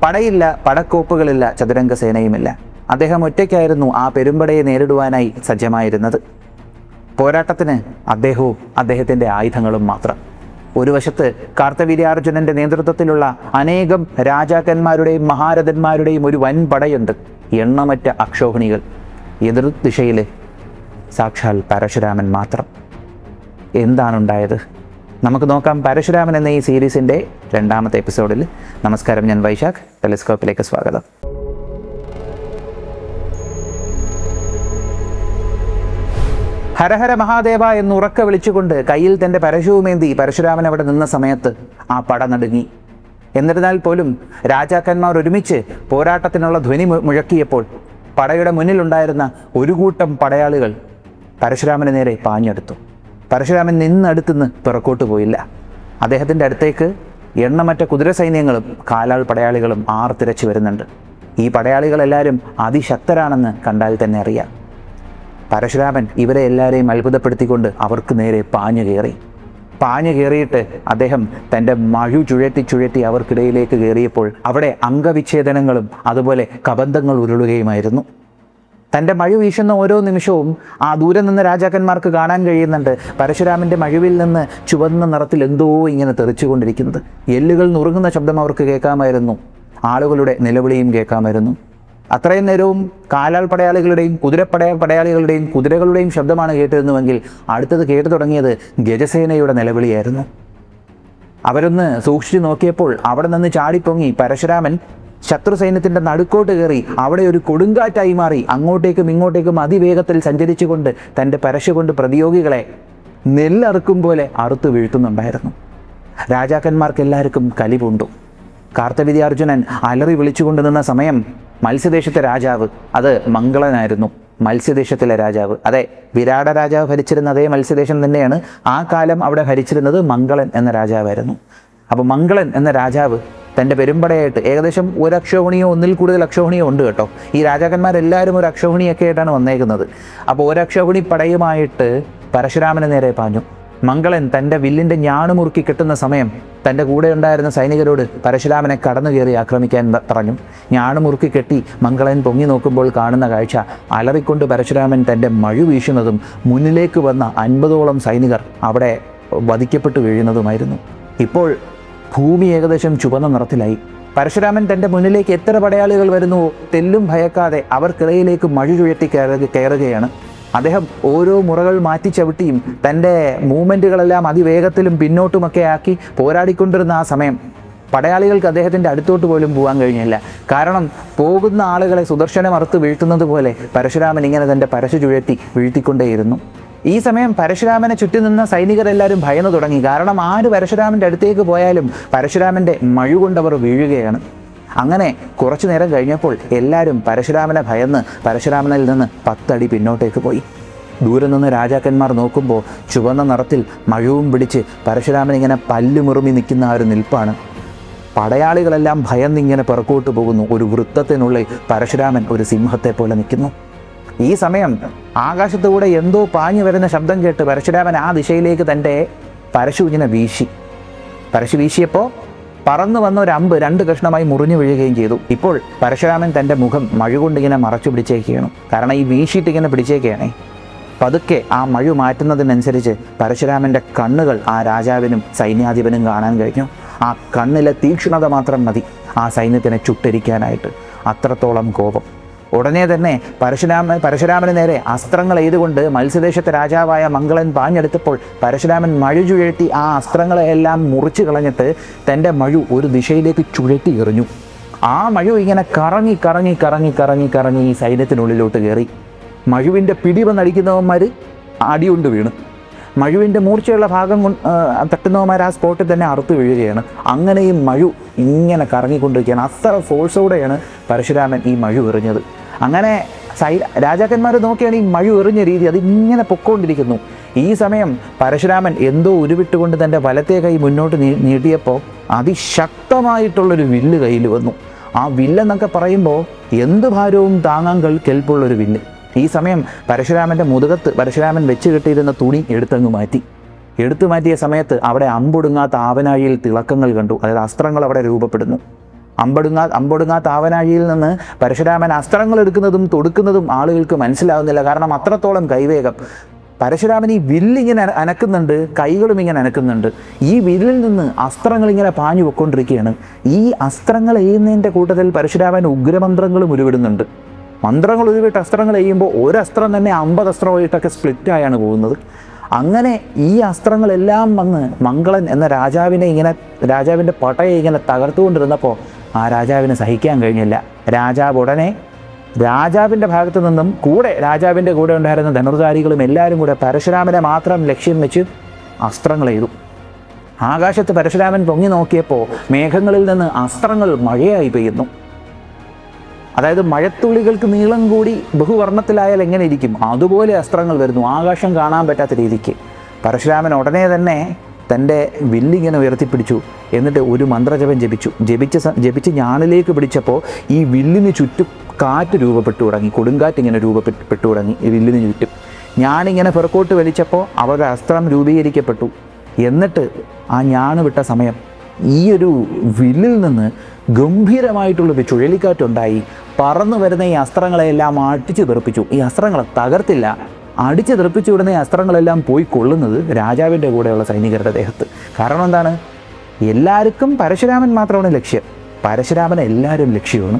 പടയില്ല, പടക്കോപ്പുകളില്ല, ചതുരംഗ സേനയുമില്ല. അദ്ദേഹം ഒറ്റയ്ക്കായിരുന്നു ആ പെരുമ്പടയെ നേരിടുവാനായി സജ്ജമായിരുന്നത്. പോരാട്ടത്തിന് അദ്ദേഹവും അദ്ദേഹത്തിൻ്റെ ആയുധങ്ങളും മാത്രം. ഒരു വശത്ത് കാർത്തവീര്യാർജുനന്റെ നേതൃത്വത്തിലുള്ള അനേകം രാജാക്കന്മാരുടെയും മഹാരഥന്മാരുടെയും ഒരു വൻ പടയുണ്ട്, എണ്ണമറ്റ അക്ഷോഹിണികൾ. എതിർ ദിശയിൽ സാക്ഷാൽ പരശുരാമൻ മാത്രം. എന്താണുണ്ടായത്? നമുക്ക് നോക്കാം പരശുരാമൻ എന്ന ഈ സീരീസിൻ്റെ 2ാമത്തെ എപ്പിസോഡിൽ. നമസ്കാരം, ഞാൻ വൈശാഖ്. ടെലിസ്കോപ്പിലേക്ക് സ്വാഗതം. ഹരഹര മഹാദേവ എന്ന് ഉറക്ക വിളിച്ചുകൊണ്ട് കയ്യിൽ തൻ്റെ പരശുവുമേന്തി പരശുരാമൻ അവിടെ നിന്ന സമയത്ത് ആ പട നടുങ്ങി. എന്നിരുന്നാൽ പോലും രാജാക്കന്മാർ ഒരുമിച്ച് പോരാട്ടത്തിനുള്ള ധ്വനി മുഴക്കിയപ്പോൾ പടയുടെ മുന്നിലുണ്ടായിരുന്ന ഒരു കൂട്ടം പടയാളികൾ പരശുരാമന് നേരെ പാഞ്ഞെടുത്തു. പരശുരാമൻ നിന്നടുത്തുനിന്ന് പിറക്കോട്ട് പോയില്ല. അദ്ദേഹത്തിൻ്റെ അടുത്തേക്ക് എണ്ണമറ്റ കുതിര സൈന്യങ്ങളും കാലാൾ പടയാളികളും ആർത്തിരച്ചു വരുന്നുണ്ട്. ഈ പടയാളികളെല്ലാവരും അതിശക്തരാണെന്ന് കണ്ടാൽ തന്നെ അറിയാം. പരശുരാമൻ ഇവരെ എല്ലാവരെയും അത്ഭുതപ്പെടുത്തിക്കൊണ്ട് അവർക്ക് നേരെ പാഞ്ഞു കയറിയിട്ട് അദ്ദേഹം തൻ്റെ മഴു ചുഴറ്റി അവർക്കിടയിലേക്ക് കയറിയപ്പോൾ അവിടെ അംഗവിച്ഛേദനങ്ങളും അതുപോലെ കബന്ധങ്ങൾ ഉരുളുകയുമായിരുന്നു. തൻ്റെ മഴു വീശുന്ന ഓരോ നിമിഷവും ആ ദൂരെ നിന്ന് രാജാക്കന്മാർക്ക് കാണാൻ കഴിയുന്നുണ്ട് പരശുരാമൻ്റെ മഴുവിൽ നിന്ന് ചുവന്ന നിറത്തിൽ എന്തോ ഇങ്ങനെ തെറിച്ചുകൊണ്ടിരിക്കുന്നത്. എല്ലുകൾ നുറുങ്ങുന്ന ശബ്ദം അവർക്ക് കേൾക്കാമായിരുന്നു. ആളുകളുടെ നിലവിളിയും കേൾക്കാമായിരുന്നു. അത്രയും നേരവും കാലാൾ പടയാളികളുടെയും പടയാളികളുടെയും കുതിരകളുടെയും ശബ്ദമാണ് കേട്ടിരുന്നുവെങ്കിൽ അടുത്തത് കേട്ടു തുടങ്ങിയത് ഗജസേനയുടെ നിലവിളിയായിരുന്നു. അവരൊന്ന് സൂക്ഷിച്ചു നോക്കിയപ്പോൾ അവിടെ നിന്ന് ചാടിപ്പൊങ്ങി പരശുരാമൻ ശത്രു സൈന്യത്തിൻ്റെ നടുക്കോട്ട് കയറി അവിടെ ഒരു കൊടുങ്കാറ്റായി മാറി അങ്ങോട്ടേക്കും ഇങ്ങോട്ടേക്കും അതിവേഗത്തിൽ സഞ്ചരിച്ചുകൊണ്ട് തൻ്റെ പരശു കൊണ്ട് പ്രതിയോഗികളെ നെല്ലറുക്കും പോലെ അറുത്തു വീഴ്ത്തുന്നുണ്ടായിരുന്നു. രാജാക്കന്മാർക്കെല്ലാവർക്കും കലിപൂണ്ടു. കാർത്തവീര്യാർജുനൻ അലറി വിളിച്ചുകൊണ്ട് നിന്ന സമയം മത്സ്യദേശത്തെ രാജാവ്, അത് മംഗളനായിരുന്നു. മത്സ്യദേശത്തിലെ രാജാവ്, അതെ, വിരാട രാജാവ് ഭരിച്ചിരുന്ന അതേ മത്സ്യദേശം തന്നെയാണ് ആ കാലം അവിടെ ഭരിച്ചിരുന്നത്. മംഗളൻ എന്ന രാജാവായിരുന്നു. അപ്പോൾ മംഗളൻ എന്ന രാജാവ് തൻ്റെ പെരുമ്പടയായിട്ട് ഏകദേശം ഒരു അക്ഷോഹിണിയോ ഒന്നിൽ കൂടുതൽ അക്ഷോഹിണിയോ ഉണ്ട് കേട്ടോ. ഈ രാജാക്കന്മാരെല്ലാവരും ഒരു അക്ഷോഹിണിയൊക്കെ ആയിട്ടാണ് വന്നേക്കുന്നത്. അപ്പോൾ ഒരു അക്ഷോഹിണി പടയുമായിട്ട് പരശുരാമന് നേരെ പാഞ്ഞു. മംഗളൻ തൻ്റെ വില്ലിൻ്റെ ഞാണ് മുറുക്കി കെട്ടുന്ന സമയം തൻ്റെ കൂടെ ഉണ്ടായിരുന്ന സൈനികരോട് പരശുരാമനെ കടന്നു കയറി ആക്രമിക്കാൻ പറഞ്ഞു. ഞാണ് മുറുക്കി കെട്ടി മംഗളൻ പൊങ്ങി നോക്കുമ്പോൾ കാണുന്ന കാഴ്ച അലറിക്കൊണ്ട് പരശുരാമൻ തൻ്റെ മഴു വീശുന്നതും മുന്നിലേക്ക് വന്ന 50ഓളം സൈനികർ അവിടെ വധിക്കപ്പെട്ടു വീഴുന്നതുമായിരുന്നു. ഇപ്പോൾ ഭൂമി ഏകദേശം ചുവന്ന നിറത്തിലായി. പരശുരാമൻ തൻ്റെ മുന്നിലേക്ക് എത്ര പടയാളികൾ വരുന്നുവോ തെല്ലും ഭയക്കാതെ അവർക്കിടയിലേക്ക് മഴു ചുഴറ്റി കയറുകയാണ്. അദ്ദേഹം ഓരോ മുറകൾ മാറ്റി ചവിട്ടിയും തൻ്റെ മൂവ്മെൻറ്റുകളെല്ലാം അതിവേഗത്തിലും പിന്നോട്ടുമൊക്കെ ആക്കി പോരാടിക്കൊണ്ടിരുന്ന ആ സമയം പടയാളികൾക്ക് അദ്ദേഹത്തിൻ്റെ അടുത്തോട്ട് പോലും പോകാൻ കഴിഞ്ഞില്ല. കാരണം പോകുന്ന ആളുകളെ സുദർശനം അറുത്ത് വീഴ്ത്തുന്നത് പോലെ പരശുരാമൻ ഇങ്ങനെ തൻ്റെ പരശു ചുഴറ്റി വീഴ്ത്തിക്കൊണ്ടേയിരുന്നു. ഈ സമയം പരശുരാമനെ ചുറ്റി നിന്ന സൈനികരെല്ലാവരും ഭയന്നു തുടങ്ങി. കാരണം ആര് പരശുരാമൻ്റെ അടുത്തേക്ക് പോയാലും പരശുരാമൻ്റെ മഴു കൊണ്ടവർ വീഴുകയാണ്. അങ്ങനെ കുറച്ചു നേരം കഴിഞ്ഞപ്പോൾ എല്ലാവരും പരശുരാമനെ ഭയന്ന് പരശുരാമനിൽ നിന്ന് 10 അടി പിന്നോട്ടേക്ക് പോയി. ദൂരെ നിന്ന് രാജാക്കന്മാർ നോക്കുമ്പോൾ ചുവന്ന നിറത്തിൽ മഴവും പിടിച്ച് പരശുരാമൻ ഇങ്ങനെ പല്ലുമുറുമി നിൽക്കുന്ന ആ ഒരു നിൽപ്പാണ്. പടയാളികളെല്ലാം ഭയന്നിങ്ങനെ പിറക്കോട്ട് പോകുന്നു. ഒരു വൃത്തത്തിനുള്ളിൽ പരശുരാമൻ ഒരു സിംഹത്തെ പോലെ നിൽക്കുന്നു. ഈ സമയം ആകാശത്തുകൂടെ എന്തോ പാഞ്ഞു വരുന്ന ശബ്ദം കേട്ട് പരശുരാമൻ ആ ദിശയിലേക്ക് തൻ്റെ പരശു ഇങ്ങനെ പരശു വീശിയപ്പോൾ പറന്നു വന്ന ഒരു അമ്പ് 2 കഷ്ണമായി മുറിഞ്ഞു വീഴുകയും ചെയ്തു. ഇപ്പോൾ പരശുരാമൻ തൻ്റെ മുഖം മഴ കൊണ്ടിങ്ങനെ മറച്ചു പിടിച്ചേക്കുകയാണ്. കാരണം ഈ വീശിയിട്ടിങ്ങനെ പിടിച്ചേക്കുകയാണേ. പതുക്കെ ആ മഴ മാറ്റുന്നതിനനുസരിച്ച് പരശുരാമൻ്റെ കണ്ണുകൾ ആ രാജാവിനും സൈന്യാധിപനും കാണാൻ കഴിഞ്ഞു. ആ കണ്ണിലെ തീക്ഷ്ണത മാത്രം മതി ആ സൈന്യത്തിനെ ചുട്ടരിക്കാനായിട്ട്. അത്രത്തോളം കോപം. ഉടനെ തന്നെ പരശുരാമന് നേരെ അസ്ത്രങ്ങൾ എയ്തുകൊണ്ട് മത്സ്യദേശത്തെ രാജാവായ മംഗളൻ പാഞ്ഞെടുത്തപ്പോൾ പരശുരാമൻ മഴു ചുഴറ്റി ആ അസ്ത്രങ്ങളെല്ലാം മുറിച്ച് കളഞ്ഞിട്ട് തൻ്റെ മഴു ഒരു ദിശയിലേക്ക് ചുഴറ്റി എറിഞ്ഞു. ആ മഴു ഇങ്ങനെ കറങ്ങി ഈ സൈന്യത്തിനുള്ളിലോട്ട് കയറി. മഴുവിൻ്റെ പിടിവന്നടിക്കുന്നവന്മാർ അടികൊണ്ട് വീണു. മഴുവിൻ്റെ മൂർച്ചയുള്ള ഭാഗം തട്ടുന്നവന്മാർ ആ സ്പോട്ടിൽ തന്നെ അറുത്ത് വീഴുകയാണ്. അങ്ങനെ ഈ മഴു ഇങ്ങനെ കറങ്ങിക്കൊണ്ടിരിക്കുകയാണ്. അത്ര ഫോഴ്സോടെയാണ് പരശുരാമൻ ഈ മഴു എറിഞ്ഞത്. അങ്ങനെ രാജാക്കന്മാർ നോക്കിയാണ് ഈ മഴു എറിഞ്ഞ രീതി, അതിങ്ങനെ പൊക്കോണ്ടിരിക്കുന്നു. ഈ സമയം പരശുരാമൻ എന്തോ ഉരുവിട്ടുകൊണ്ട് തൻ്റെ വലത്തെ കൈ മുന്നോട്ട് നീട്ടിയപ്പോൾ അതിശക്തമായിട്ടുള്ളൊരു വില്ല് കയ്യിൽ വന്നു. ആ വില്ലെന്നൊക്കെ പറയുമ്പോൾ എന്ത് ഭാരവും താങ്ങാൻ കെൽപ്പുള്ളൊരു വില്ല്. ഈ സമയം പരശുരാമൻ്റെ മുതുകത്ത് പരശുരാമൻ വെച്ച് കെട്ടിയിരുന്ന തുണി എടുത്തങ്ങ് മാറ്റിയ സമയത്ത് അവിടെ അമ്പൊടുങ്ങാത്ത ആവനാഴിയിൽ തിളക്കങ്ങൾ കണ്ടു. അതായത് അസ്ത്രങ്ങൾ അവിടെ രൂപപ്പെടുന്നു. അമ്പൊടുങ്ങാത്ത ആവനാഴിയിൽ നിന്ന് പരശുരാമൻ അസ്ത്രങ്ങൾ എടുക്കുന്നതും തൊടുക്കുന്നതും ആളുകൾക്ക് മനസ്സിലാവുന്നില്ല. കാരണം അത്രത്തോളം കൈവേഗം. പരശുരാമൻ ഈ വില്ലിങ്ങനെ അനക്കുന്നുണ്ട്, കൈകളും ഇങ്ങനെ അനക്കുന്നുണ്ട്. ഈ വില്ലിൽ നിന്ന് അസ്ത്രങ്ങൾ ഇങ്ങനെ പാഞ്ഞു പൊയ്ക്കൊണ്ടിരിക്കുകയാണ്. ഈ അസ്ത്രങ്ങൾ എയ്യുന്നതിൻ്റെ കൂട്ടത്തിൽ പരശുരാമൻ ഉഗ്രമന്ത്രങ്ങളും ഉരുവിടുന്നുണ്ട്. മന്ത്രങ്ങൾ ഉരുവിട്ട് അസ്ത്രങ്ങൾ എയ്യുമ്പോൾ ഒരസ്ത്രം തന്നെ 50 അസ്ത്രമായിട്ടൊക്കെ സ്പ്ലിറ്റായാണ് പോകുന്നത്. അങ്ങനെ ഈ അസ്ത്രങ്ങളെല്ലാം വന്ന് മംഗളൻ എന്ന രാജാവിൻ്റെ പടയെ ഇങ്ങനെ തകർത്തുകൊണ്ടിരുന്നപ്പോൾ ആ രാജാവിന് സഹിക്കാൻ കഴിഞ്ഞില്ല. രാജാവ് ഉടനെ രാജാവിൻ്റെ ഭാഗത്തു നിന്നും രാജാവിൻ്റെ കൂടെ ഉണ്ടായിരുന്ന ധനുർധാരികളും എല്ലാവരും കൂടെ പരശുരാമനെ മാത്രം ലക്ഷ്യം വെച്ച് അസ്ത്രങ്ങൾ എയ്തു. ആകാശത്ത് പരശുരാമൻ പൊങ്ങി നോക്കിയപ്പോൾ മേഘങ്ങളിൽ നിന്ന് അസ്ത്രങ്ങൾ മഴയായി പെയ്യുന്നു. അതായത് മഴത്തുള്ളികൾക്ക് നീളം കൂടി ബഹുവർണ്ണത്തിലായാൽ എങ്ങനെ ഇരിക്കും, അതുപോലെ അസ്ത്രങ്ങൾ വരുന്നു, ആകാശം കാണാൻ പറ്റാത്ത രീതിക്ക്. പരശുരാമൻ ഉടനെ തന്നെ തൻ്റെ വില്ലിങ്ങനെ ഉയർത്തിപ്പിടിച്ചു. എന്നിട്ട് ഒരു മന്ത്രജപം ജപിച്ച് ഞാണിലേക്ക് പിടിച്ചപ്പോൾ ഈ വില്ലിന് ചുറ്റും കാറ്റ് രൂപപ്പെട്ടു തുടങ്ങി. കൊടുങ്കാറ്റിങ്ങനെ രൂപപ്പെട്ടു തുടങ്ങി ഈ വില്ലിന് ചുറ്റും. ഞാനിങ്ങനെ പുറക്കോട്ട് വലിച്ചപ്പോൾ അവരുടെ അസ്ത്രം രൂപീകരിക്കപ്പെട്ടു. എന്നിട്ട് ആ ഞാണ് വിട്ട സമയം ഈ ഒരു വില്ലിൽ നിന്ന് ഗംഭീരമായിട്ടുള്ളൊരു ചുഴലിക്കാറ്റുണ്ടായി. പറന്നു വരുന്ന ഈ അസ്ത്രങ്ങളെല്ലാം അടിച്ചു തെറിപ്പിച്ചു. ഈ അസ്ത്രങ്ങളെ തകർത്തില്ല, അടിച്ചു തെറിപ്പിച്ചു വിടുന്ന ഈ അസ്ത്രങ്ങളെല്ലാം പോയി കൊള്ളുന്നത് രാജാവിൻ്റെ കൂടെയുള്ള സൈനികരുടെ ദേഹത്ത്. കാരണം എന്താണ്? എല്ലാവർക്കും പരശുരാമൻ മാത്രമാണ് ലക്ഷ്യം. പരശുരാമൻ എല്ലാവരും ലക്ഷ്യമാണ്.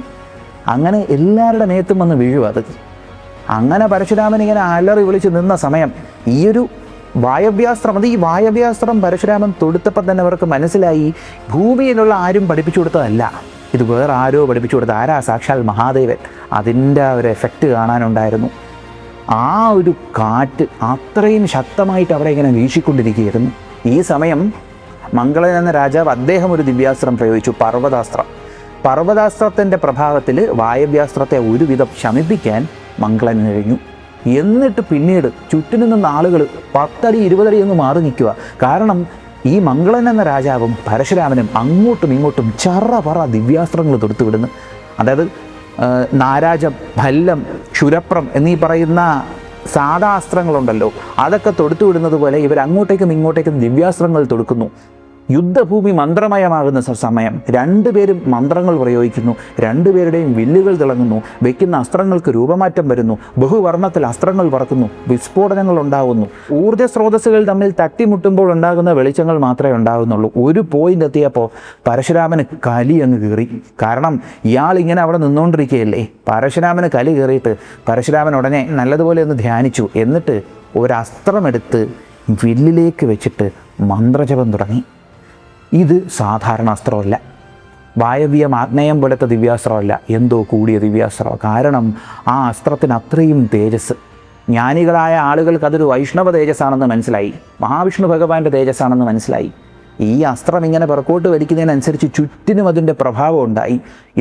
അങ്ങനെ എല്ലാവരുടെ മേത്തും വന്ന് വീഴും അത്. അങ്ങനെ പരശുരാമൻ ഇങ്ങനെ അലറി വിളിച്ച് നിന്ന സമയം ഈ ഒരു വായവ്യാസ്ത്രം പരശുരാമൻ തൊടുത്തപ്പോൾ തന്നെ അവർക്ക് മനസ്സിലായി, ഭൂമിയിലുള്ള ആരും പഠിപ്പിച്ചു കൊടുത്തതല്ല, ഇത് വേറെ ആരോ പഠിപ്പിച്ചു കൊടുത്ത. ആരാ? സാക്ഷാൽ മഹാദേവൻ. അതിൻ്റെ ഒരു എഫക്റ്റ് കാണാനുണ്ടായിരുന്നു. ആ ഒരു കാറ്റ് അത്രയും ശക്തമായിട്ട് അവിടെ ഇങ്ങനെ വീശിക്കൊണ്ടിരിക്കുകയായിരുന്നു. ഈ സമയം മംഗളൻ എന്ന രാജാവ് അദ്ദേഹം ഒരു ദിവ്യാസ്ത്രം പ്രയോഗിച്ചു, പർവ്വതാസ്ത്രത്തിൻ്റെ പ്രഭാവത്തിൽ വായവ്യാസ്ത്രത്തെ ഒരുവിധം ശമിപ്പിക്കാൻ മംഗളന് കഴിഞ്ഞു. എന്നിട്ട് പിന്നീട് ചുറ്റിനും നിന്ന ആളുകൾ 10 അടി 20 അടി ഒന്ന് മാറി നിൽക്കുക. കാരണം ഈ മംഗളൻ എന്ന രാജാവും പരശുരാമനും അങ്ങോട്ടും ഇങ്ങോട്ടും ചറപറ ദിവ്യാസ്ത്രങ്ങൾ തൊടുത്തു വിടുന്നു. അതായത് നാരാജം, ഭല്ലം, ക്ഷുരപ്രം എന്നീ പറയുന്ന സാധാ അസ്ത്രങ്ങളുണ്ടല്ലോ, അതൊക്കെ തൊടുത്തു വിടുന്നത് പോലെ ഇവർ അങ്ങോട്ടേക്കും ഇങ്ങോട്ടേക്കും ദിവ്യാസ്ത്രങ്ങൾ തൊടുക്കുന്നു. യുദ്ധഭൂമി മന്ത്രമയമാകുന്ന സമയം രണ്ടുപേരും മന്ത്രങ്ങൾ പ്രയോഗിക്കുന്നു. രണ്ടുപേരുടെയും വില്ലുകൾ തിളങ്ങുന്നു. വയ്ക്കുന്ന അസ്ത്രങ്ങൾക്ക് രൂപമാറ്റം വരുന്നു. ബഹുവർണ്ണത്തിൽ അസ്ത്രങ്ങൾ പറക്കുന്നു. വിസ്ഫോടനങ്ങൾ ഉണ്ടാകുന്നു. ഊർജ്ജ സ്രോതസ്സുകൾ തമ്മിൽ തട്ടിമുട്ടുമ്പോൾ ഉണ്ടാകുന്ന വെളിച്ചങ്ങൾ മാത്രമേ ഉണ്ടാകുന്നുള്ളൂ. ഒരു പോയിന്റ് എത്തിയപ്പോൾ പരശുരാമന് കലി അങ്ങ് കയറി. കാരണം ഇയാൾ ഇങ്ങനെ അവിടെ നിന്നുകൊണ്ടിരിക്കുകയല്ലേ. പരശുരാമന് കലി കയറിയിട്ട് പരശുരാമൻ ഉടനെ നല്ലതുപോലെ ഒന്ന് ധ്യാനിച്ചു. എന്നിട്ട് ഒരസ്ത്രമെടുത്ത് വില്ലിലേക്ക് വെച്ചിട്ട് മന്ത്രജപം തുടങ്ങി. ഇത് സാധാരണ അസ്ത്രമല്ല, വായവ്യം ആഗ്നേയം പോലത്തെ ദിവ്യാസ്ത്രമല്ല, എന്തോ കൂടിയ ദിവ്യാസ്ത്രം. കാരണം ആ അസ്ത്രത്തിന് അത്രയും തേജസ്. ജ്ഞാനികളായ ആളുകൾക്ക് അതൊരു വൈഷ്ണവ തേജസ്സാണെന്ന് മനസ്സിലായി, മഹാവിഷ്ണു ഭഗവാന്റെ തേജസ്സാണെന്ന് മനസ്സിലായി. ഈ അസ്ത്രം ഇങ്ങനെ പുറക്കോട്ട് വലിക്കുന്നതിനനുസരിച്ച് ചുറ്റിനും അതിൻ്റെ പ്രഭാവം ഉണ്ടായി.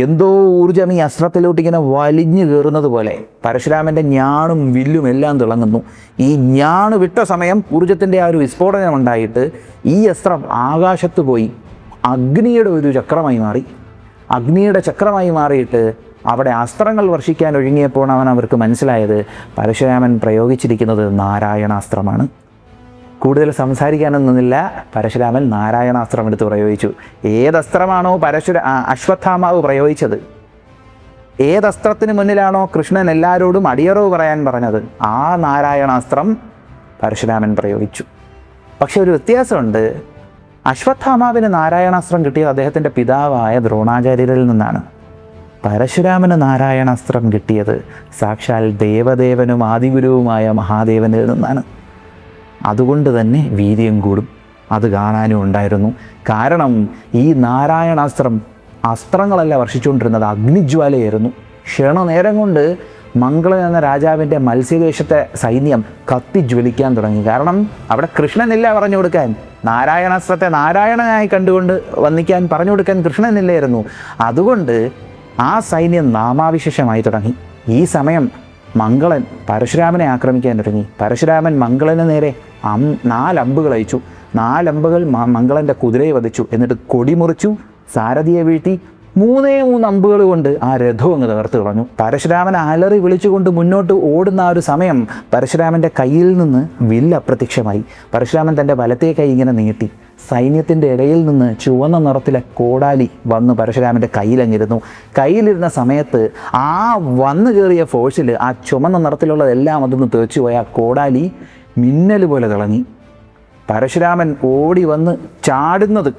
എന്തോ ഊർജ്ജം ഈ അസ്ത്രത്തിലോട്ട് ഇങ്ങനെ വലിഞ്ഞു കയറുന്നത് പോലെ പരശുരാമൻ്റെ ഞാണും വില്ലും എല്ലാം തിളങ്ങുന്നു. ഈ ഞാണ് വിട്ട സമയം ഊർജ്ജത്തിൻ്റെ ആ ഒരു വിസ്ഫോടനം ഉണ്ടായിട്ട് ഈ അസ്ത്രം ആകാശത്ത് പോയി അഗ്നിയുടെ ഒരു ചക്രമായി മാറി. അഗ്നിയുടെ ചക്രമായി മാറിയിട്ട് അവിടെ അസ്ത്രങ്ങൾ വർഷിക്കാൻ ഒഴുങ്ങിയപ്പോഴാണ് അവർക്ക് മനസ്സിലായത് പരശുരാമൻ പ്രയോഗിച്ചിരിക്കുന്നത് നാരായണാസ്ത്രമാണ്. കൂടുതൽ സംസാരിക്കാനൊന്നുമില്ല. പരശുരാമൻ നാരായണാസ്ത്രം എടുത്ത് പ്രയോഗിച്ചു. ഏതസ്ത്രമാണോ അശ്വത്ഥാമാവ് പ്രയോഗിച്ചത്, ഏതസ്ത്രത്തിന് മുന്നിലാണോ കൃഷ്ണൻ എല്ലാവരോടും അടിയറവ് പറയാൻ പറഞ്ഞത്, ആ നാരായണാസ്ത്രം പരശുരാമൻ പ്രയോഗിച്ചു. പക്ഷെ ഒരു വ്യത്യാസമുണ്ട്. അശ്വത്ഥാമാവിന് നാരായണാസ്ത്രം കിട്ടിയത് അദ്ദേഹത്തിൻ്റെ പിതാവായ ദ്രോണാചാര്യരിൽ നിന്നാണ്. പരശുരാമന് നാരായണാസ്ത്രം കിട്ടിയത് സാക്ഷാൽ ദേവദേവനും ആദിഗുരുവുമായ മഹാദേവനിൽ നിന്നാണ്. അതുകൊണ്ട് തന്നെ വീര്യം കൂടും. അത് കാണാനും ഉണ്ടായിരുന്നു. കാരണം ഈ നാരായണാസ്ത്രം അസ്ത്രങ്ങളല്ല വർഷിച്ചുകൊണ്ടിരുന്നത്, അഗ്നിജ്വാലയായിരുന്നു. ക്ഷണനേരം കൊണ്ട് മംഗളൻ എന്ന രാജാവിൻ്റെ മത്സ്യദേശത്തെ സൈന്യം കത്തിജ്വലിക്കാൻ തുടങ്ങി. കാരണം അവിടെ കൃഷ്ണനില്ല പറഞ്ഞു കൊടുക്കാൻ, നാരായണാസ്ത്രത്തെ നാരായണനായി കണ്ടുകൊണ്ട് വന്ദിക്കാൻ പറഞ്ഞു കൊടുക്കാൻ കൃഷ്ണനില്ലായിരുന്നു. അതുകൊണ്ട് ആ സൈന്യം നാമാവിശേഷമായി തുടങ്ങി. ഈ സമയം മംഗളൻ പരശുരാമനെ ആക്രമിക്കാൻ തുടങ്ങി. പരശുരാമൻ മംഗളന് നേരെ 4 അമ്പുകൾ അയച്ചു. 4 അമ്പുകൾ മംഗളൻ്റെ കുതിരയെ വധിച്ചു. എന്നിട്ട് കൊടി മുറിച്ചു, സാരഥിയെ വീഴ്ത്തി 3 അമ്പുകൾ കൊണ്ട് ആ രഥവും അങ്ങ് തകർത്ത് കളഞ്ഞു. പരശുരാമൻ അലറി വിളിച്ചുകൊണ്ട് മുന്നോട്ട് ഓടുന്ന ആ ഒരു സമയം പരശുരാമൻ്റെ കയ്യിൽ നിന്ന് വില്ല് അപ്രത്യക്ഷമായി. പരശുരാമൻ തൻ്റെ വലത്തേ കൈ ഇങ്ങനെ നീട്ടി സൈന്യത്തിൻ്റെ ഇടയിൽ നിന്ന് ചുവന്ന നിറത്തിലെ കോടാലി വന്ന് പരശുരാമൻ്റെ കയ്യിലങ്ങിരുന്നു. കയ്യിലിരുന്ന സമയത്ത് ആ വന്നു കയറിയ ഫോഴ്സിൽ ആ ചുവന്ന നിറത്തിലുള്ളതെല്ലാം അതൊന്ന് തെറിച്ചു പോയി ആ കോടാലി മിന്നൽ പോലെ തിളങ്ങി. പരശുരാമൻ ഓടി വന്ന് ചാടുന്നത്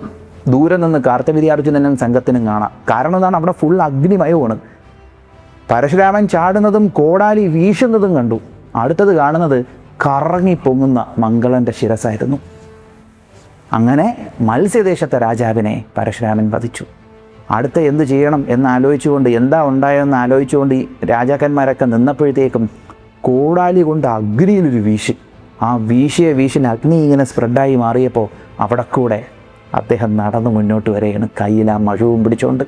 ദൂരെ നിന്ന് കാർത്തവീര്യാർജുനനും സംഘത്തിനും കാണാം. കാരണം എന്താണ്, അവിടെ ഫുൾ അഗ്നിമയമാണ്. പരശുരാമൻ ചാടുന്നതും കോടാലി വീശുന്നതും കണ്ടു. അടുത്തത് കാണുന്നത് കറങ്ങി പൊങ്ങുന്ന മംഗളൻ്റെ ശിരസായിരുന്നു. അങ്ങനെ മത്സ്യദേശത്തെ രാജാവിനെ പരശുരാമൻ വധിച്ചു. അടുത്ത എന്ത് ചെയ്യണം എന്നാലോചിച്ചുകൊണ്ട്, എന്താ ഉണ്ടായതെന്ന് ആലോചിച്ചുകൊണ്ട് ഈ രാജാക്കന്മാരൊക്കെ നിന്നപ്പോഴത്തേക്കും കോടാലി കൊണ്ട് അഗ്നിയിലൊരു വീശി. ആ വീശിയ വീശിൽ അഗ്നി ഇങ്ങനെ സ്പ്രെഡായി മാറിയപ്പോൾ അവിടെ കൂടെ അദ്ദേഹം നടന്നു മുന്നോട്ട് വരികയാണ്, കയ്യിൽ ആ മഴുവും പിടിച്ചുകൊണ്ട്.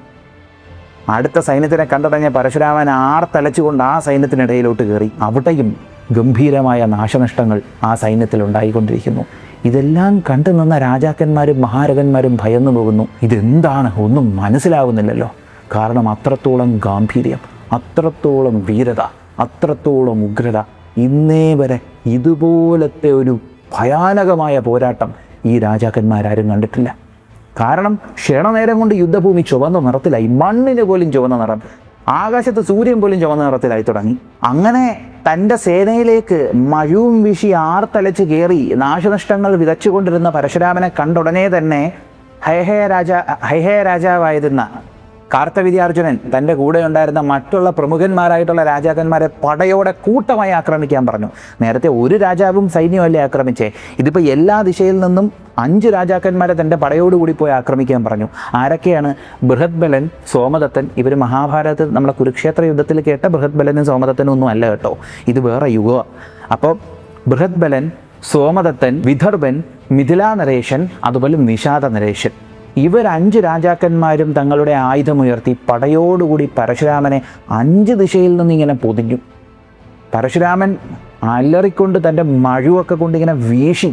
അടുത്ത സൈന്യത്തിനെ കണ്ടുടങ്ങിയ പരശുരാമൻ ആർത്തലച്ചുകൊണ്ട് ആ സൈന്യത്തിനിടയിലോട്ട് കയറി. അവിടെയും ഗംഭീരമായ നാശനഷ്ടങ്ങൾ ആ സൈന്യത്തിൽ ഉണ്ടായിക്കൊണ്ടിരിക്കുന്നു. ഇതെല്ലാം കണ്ടു നിന്ന രാജാക്കന്മാരും മഹാരഥന്മാരും ഭയന്നു പോകുന്നു. ഇതെന്താണ്, ഒന്നും മനസ്സിലാവുന്നില്ലല്ലോ. കാരണം അത്രത്തോളം ഗാംഭീര്യം, അത്രത്തോളം വീരത, അത്രത്തോളം ഉഗ്രത. ഇന്നേ വരെ ഇതുപോലത്തെ ഒരു ഭയാനകമായ പോരാട്ടം ഈ രാജാക്കന്മാരാരും കണ്ടിട്ടില്ല. കാരണം ക്ഷണനേരം കൊണ്ട് യുദ്ധഭൂമി ചുവന്ന നിറത്തിലായി. മണ്ണിന് പോലും ചുവന്ന നിറം, ആകാശത്ത് സൂര്യൻ പോലും ചുവന്ന നിറത്തിലായി തുടങ്ങി. അങ്ങനെ തൻ്റെ സേനയിലേക്ക് മഴവും വീശി ആർത്തലച്ച് കയറി നാശനഷ്ടങ്ങൾ വിതച്ചുകൊണ്ടിരുന്ന പരശുരാമനെ കണ്ടുടനെ തന്നെ ഹൈഹയ രാജാവായിരുന്ന കാർത്തവീര്യാർജുനൻ തൻ്റെ കൂടെ ഉണ്ടായിരുന്ന മറ്റുള്ള പ്രമുഖന്മാരായിട്ടുള്ള രാജാക്കന്മാരെ പടയോടെ കൂട്ടമായി ആക്രമിക്കാൻ പറഞ്ഞു. നേരത്തെ ഒരു രാജാവും സൈന്യമല്ലേ ആക്രമിച്ചേ, ഇതിപ്പോൾ എല്ലാ ദിശയിൽ നിന്നും 5 രാജാക്കന്മാരെ തൻ്റെ പടയോടുകൂടി പോയി ആക്രമിക്കാൻ പറഞ്ഞു. ആരൊക്കെയാണ്? ബൃഹദ്ബലൻ, സോമദത്തൻ. ഇവർ മഹാഭാരതത്തിൽ നമ്മളെ കുരുക്ഷേത്ര യുദ്ധത്തിൽ കേട്ട ബൃഹദ്ബലനും സോമദത്തനും ഒന്നും അല്ല കേട്ടോ, ഇത് വേറെ യുഗമാണ്. അപ്പോൾ ബൃഹദ്ബലൻ, സോമദത്തൻ, വിദർഭൻ, മിഥിലാ നരേശൻ, അതുപോലെ നിഷാദ നരേശൻ. ഇവർ 5 രാജാക്കന്മാരും തങ്ങളുടെ ആയുധമുയർത്തി പടയോടുകൂടി പരശുരാമനെ 5 ദിശയിൽ നിന്നിങ്ങനെ പൊതിഞ്ഞു. പരശുരാമൻ അലറിക്കൊണ്ട് തൻ്റെ മഴുവൊക്കെ കൊണ്ടിങ്ങനെ വീശി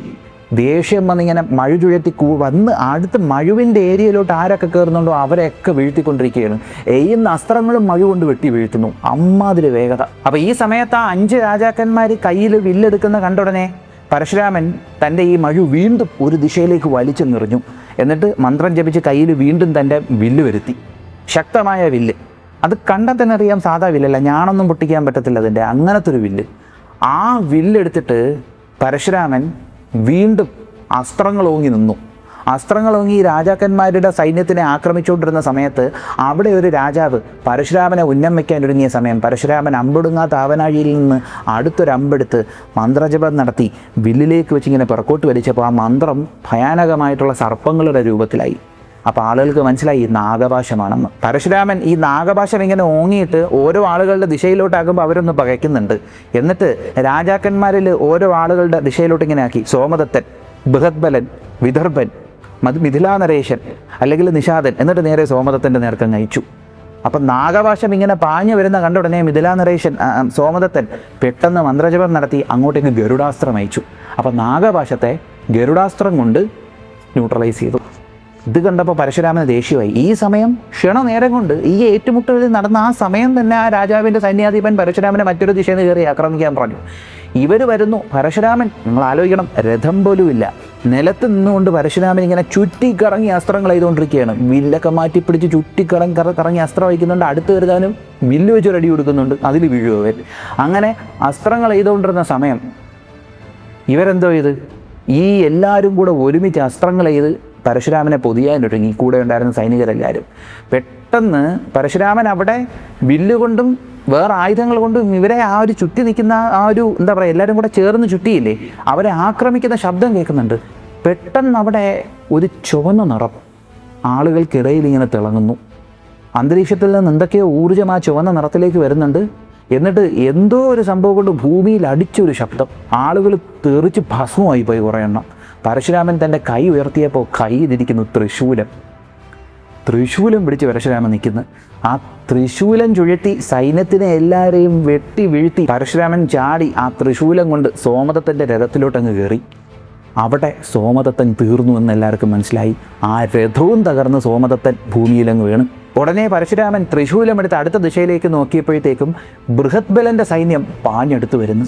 ദേഷ്യം വന്നിങ്ങനെ മഴു ചുഴത്തി വന്ന് അടുത്ത് മഴുവിൻ്റെ ഏരിയയിലോട്ട് ആരൊക്കെ കയറുന്നുണ്ടോ അവരെയൊക്കെ വീഴ്ത്തിക്കൊണ്ടിരിക്കുകയാണ്. എയ്യുന്ന അസ്ത്രങ്ങളും മഴു കൊണ്ട് വെട്ടി വീഴ്ത്തുന്നു. അമ്മാതിരി വേഗത. അപ്പോൾ ഈ സമയത്ത് ആ 5 രാജാക്കന്മാർ കയ്യിൽ വില്ലെടുക്കുന്ന കണ്ടുടനെ പരശുരാമൻ തൻ്റെ ഈ മഴു വീണ്ടും ഒരു ദിശയിലേക്ക് വലിച്ചു നിറഞ്ഞു. എന്നിട്ട് മന്ത്രം ജപിച്ച് കയ്യിൽ വീണ്ടും തൻ്റെ വില്ല് വരുത്തി. ശക്തമായ വില്ല്. അത് കണ്ടാൽ തന്നെ അറിയാം സാധാ വില്ലല്ല, ഞാനൊന്നും പൊട്ടിക്കാൻ പറ്റത്തില്ല അതിൻ്റെ, അങ്ങനത്തെ ഒരു വില്ല്. ആ വില്ലെടുത്തിട്ട് പരശുരാമൻ വീണ്ടും അസ്ത്രങ്ങൾ ഓങ്ങി നിന്നു. അസ്ത്രങ്ങൾ ഓങ്ങി രാജാക്കന്മാരുടെ സൈന്യത്തിനെ ആക്രമിച്ചുകൊണ്ടിരുന്ന സമയത്ത് അവിടെ ഒരു രാജാവ് പരശുരാമനെ ഉന്നം വയ്ക്കാൻ ഒരുങ്ങിയ സമയം പരശുരാമൻ അമ്പൊടുങ്ങാത്ത ആവനാഴിയിൽ നിന്ന് അടുത്തൊരു അമ്പെടുത്ത് മന്ത്രജപം നടത്തി വില്ലിലേക്ക് വെച്ചിങ്ങനെ പുറക്കോട്ട് വലിച്ചപ്പോൾ ആ മന്ത്രം ഭയാനകമായിട്ടുള്ള സർപ്പങ്ങളുടെ രൂപത്തിലായി. അപ്പോൾ ആളുകൾക്ക് മനസ്സിലായി നാഗപാശമാണെന്ന്. പരശുരാമൻ ഈ നാഗപാശം ഇങ്ങനെ ഓങ്ങിയിട്ട് ഓരോ ആളുകളുടെ ദിശയിലോട്ടാകുമ്പോൾ അവരൊന്ന് പകയ്ക്കുന്നുണ്ട്. എന്നിട്ട് രാജാക്കന്മാരിൽ ഓരോ ആളുകളുടെ ദിശയിലോട്ട് ഇങ്ങനെ ആക്കി. സോമദത്തൻ, ബൃഹദ്ബലൻ, വിദർഭൻ, മിഥിലാ നരേശൻ അല്ലെങ്കിൽ നിഷാദൻ, എന്നിട്ട് നേരെ സോമദത്തൻ്റെ നേർക്കം നയിച്ചു. അപ്പം നാഗപാശം ഇങ്ങനെ പാഞ്ഞു വരുന്ന കണ്ട ഉടനെ മിഥിലാ നരേശൻ സോമദത്തൻ പെട്ടെന്ന് മന്ത്രജപം നടത്തി അങ്ങോട്ടേക്ക് ഗരുഡാസ്ത്രം അയച്ചു. അപ്പം നാഗപാശത്തെ ഗരുഡാസ്ത്രം കൊണ്ട് ന്യൂട്രലൈസ് ചെയ്തു. ഇത് കണ്ടപ്പോൾ പരശുരാമന് ദേഷ്യമായി. ഈ സമയം ക്ഷണനേരം കൊണ്ട് ഈ ഏറ്റുമുട്ടലിൽ നടന്ന ആ സമയം തന്നെ ആ രാജാവിൻ്റെ സൈന്യാധിപൻ പരശുരാമനെ മറ്റൊരു ദിശയിൽ നിന്ന് കയറി ആക്രമിക്കാൻ പറഞ്ഞു. ഇവർ വരുന്നു. പരശുരാമൻ, നിങ്ങൾ ആലോചിക്കണം, രഥം പോലും ഇല്ല, നിലത്ത് നിന്നുകൊണ്ട് പരശുരാമൻ ഇങ്ങനെ ചുറ്റിക്കറങ്ങി അസ്ത്രങ്ങൾ ചെയ്തുകൊണ്ടിരിക്കുകയാണ്. വില്ലൊക്കെ മാറ്റിപ്പിടിച്ച് ചുറ്റിക്കറങ്ങി അസ്ത്രം വയ്ക്കുന്നുണ്ട്. അടുത്ത് വരുതാനും വില്ല് വെച്ചൊരടി കൊടുക്കുന്നുണ്ട്, അതിൽ വീഴുവൻ. അങ്ങനെ അസ്ത്രങ്ങൾ ചെയ്തുകൊണ്ടിരുന്ന സമയം ഇവരെന്തോ ചെയ്ത് ഈ എല്ലാവരും കൂടെ ഒരുമിച്ച് അസ്ത്രങ്ങൾ ചെയ്ത് പരശുരാമനെ പൊതിയാനൊരുങ്ങി. കൂടെ ഉണ്ടായിരുന്ന സൈനികരെല്ലാവരും. പെട്ടെന്ന് പരശുരാമൻ അവിടെ വില്ലുകൊണ്ടും വേറെ ആയുധങ്ങൾ കൊണ്ടും ഇവരെ ആ ഒരു ചുറ്റി നിൽക്കുന്ന ആ ഒരു എന്താ പറയുക, എല്ലാവരും കൂടെ ചേർന്ന് ചുറ്റിയില്ലേ, അവരെ ആക്രമിക്കുന്ന ശബ്ദം കേൾക്കുന്നുണ്ട്. പെട്ടെന്ന് അവിടെ ഒരു ചുവന്ന നിറം ആളുകൾക്കിടയിൽ ഇങ്ങനെ തിളങ്ങുന്നു. അന്തരീക്ഷത്തിൽ നിന്ന് എന്തൊക്കെയോ ഊർജ്ജം ആ ചുവന്ന നിറത്തിലേക്ക് വരുന്നുണ്ട്. എന്നിട്ട് എന്തോ ഒരു സംഭവം കൊണ്ട് ഭൂമിയിൽ അടിച്ചൊരു ശബ്ദം. ആളുകൾ തെറിച്ച് ഭസ്മമായി പോയി കുറേ എണ്ണം. പരശുരാമൻ തൻ്റെ കൈ ഉയർത്തിയപ്പോൾ കൈയിലിരിക്കുന്നു ത്രിശൂലം പിടിച്ച് പരശുരാമൻ നിൽക്കുന്നു. ആ ത്രിശൂലം ചുഴറ്റി സൈന്യത്തിനെ എല്ലാവരെയും വെട്ടി വീഴ്ത്തി പരശുരാമൻ ചാടി ആ ത്രിശൂലം കൊണ്ട് സോമദത്തൻ്റെ രഥത്തിലോട്ടങ്ങ് കയറി. അവിടെ സോമദത്തൻ തീർന്നു എന്ന് എല്ലാവർക്കും മനസ്സിലായി. ആ രഥവും തകർന്ന് സോമദത്തൻ ഭൂമിയിലങ്ങ് വീണ്. ഉടനെ പരശുരാമൻ ത്രിശൂലമെടുത്ത് അടുത്ത ദിശയിലേക്ക് നോക്കിയപ്പോഴത്തേക്കും ബൃഹദ്ബലൻ്റെ സൈന്യം പാഞ്ഞെടുത്ത് വരുന്നു.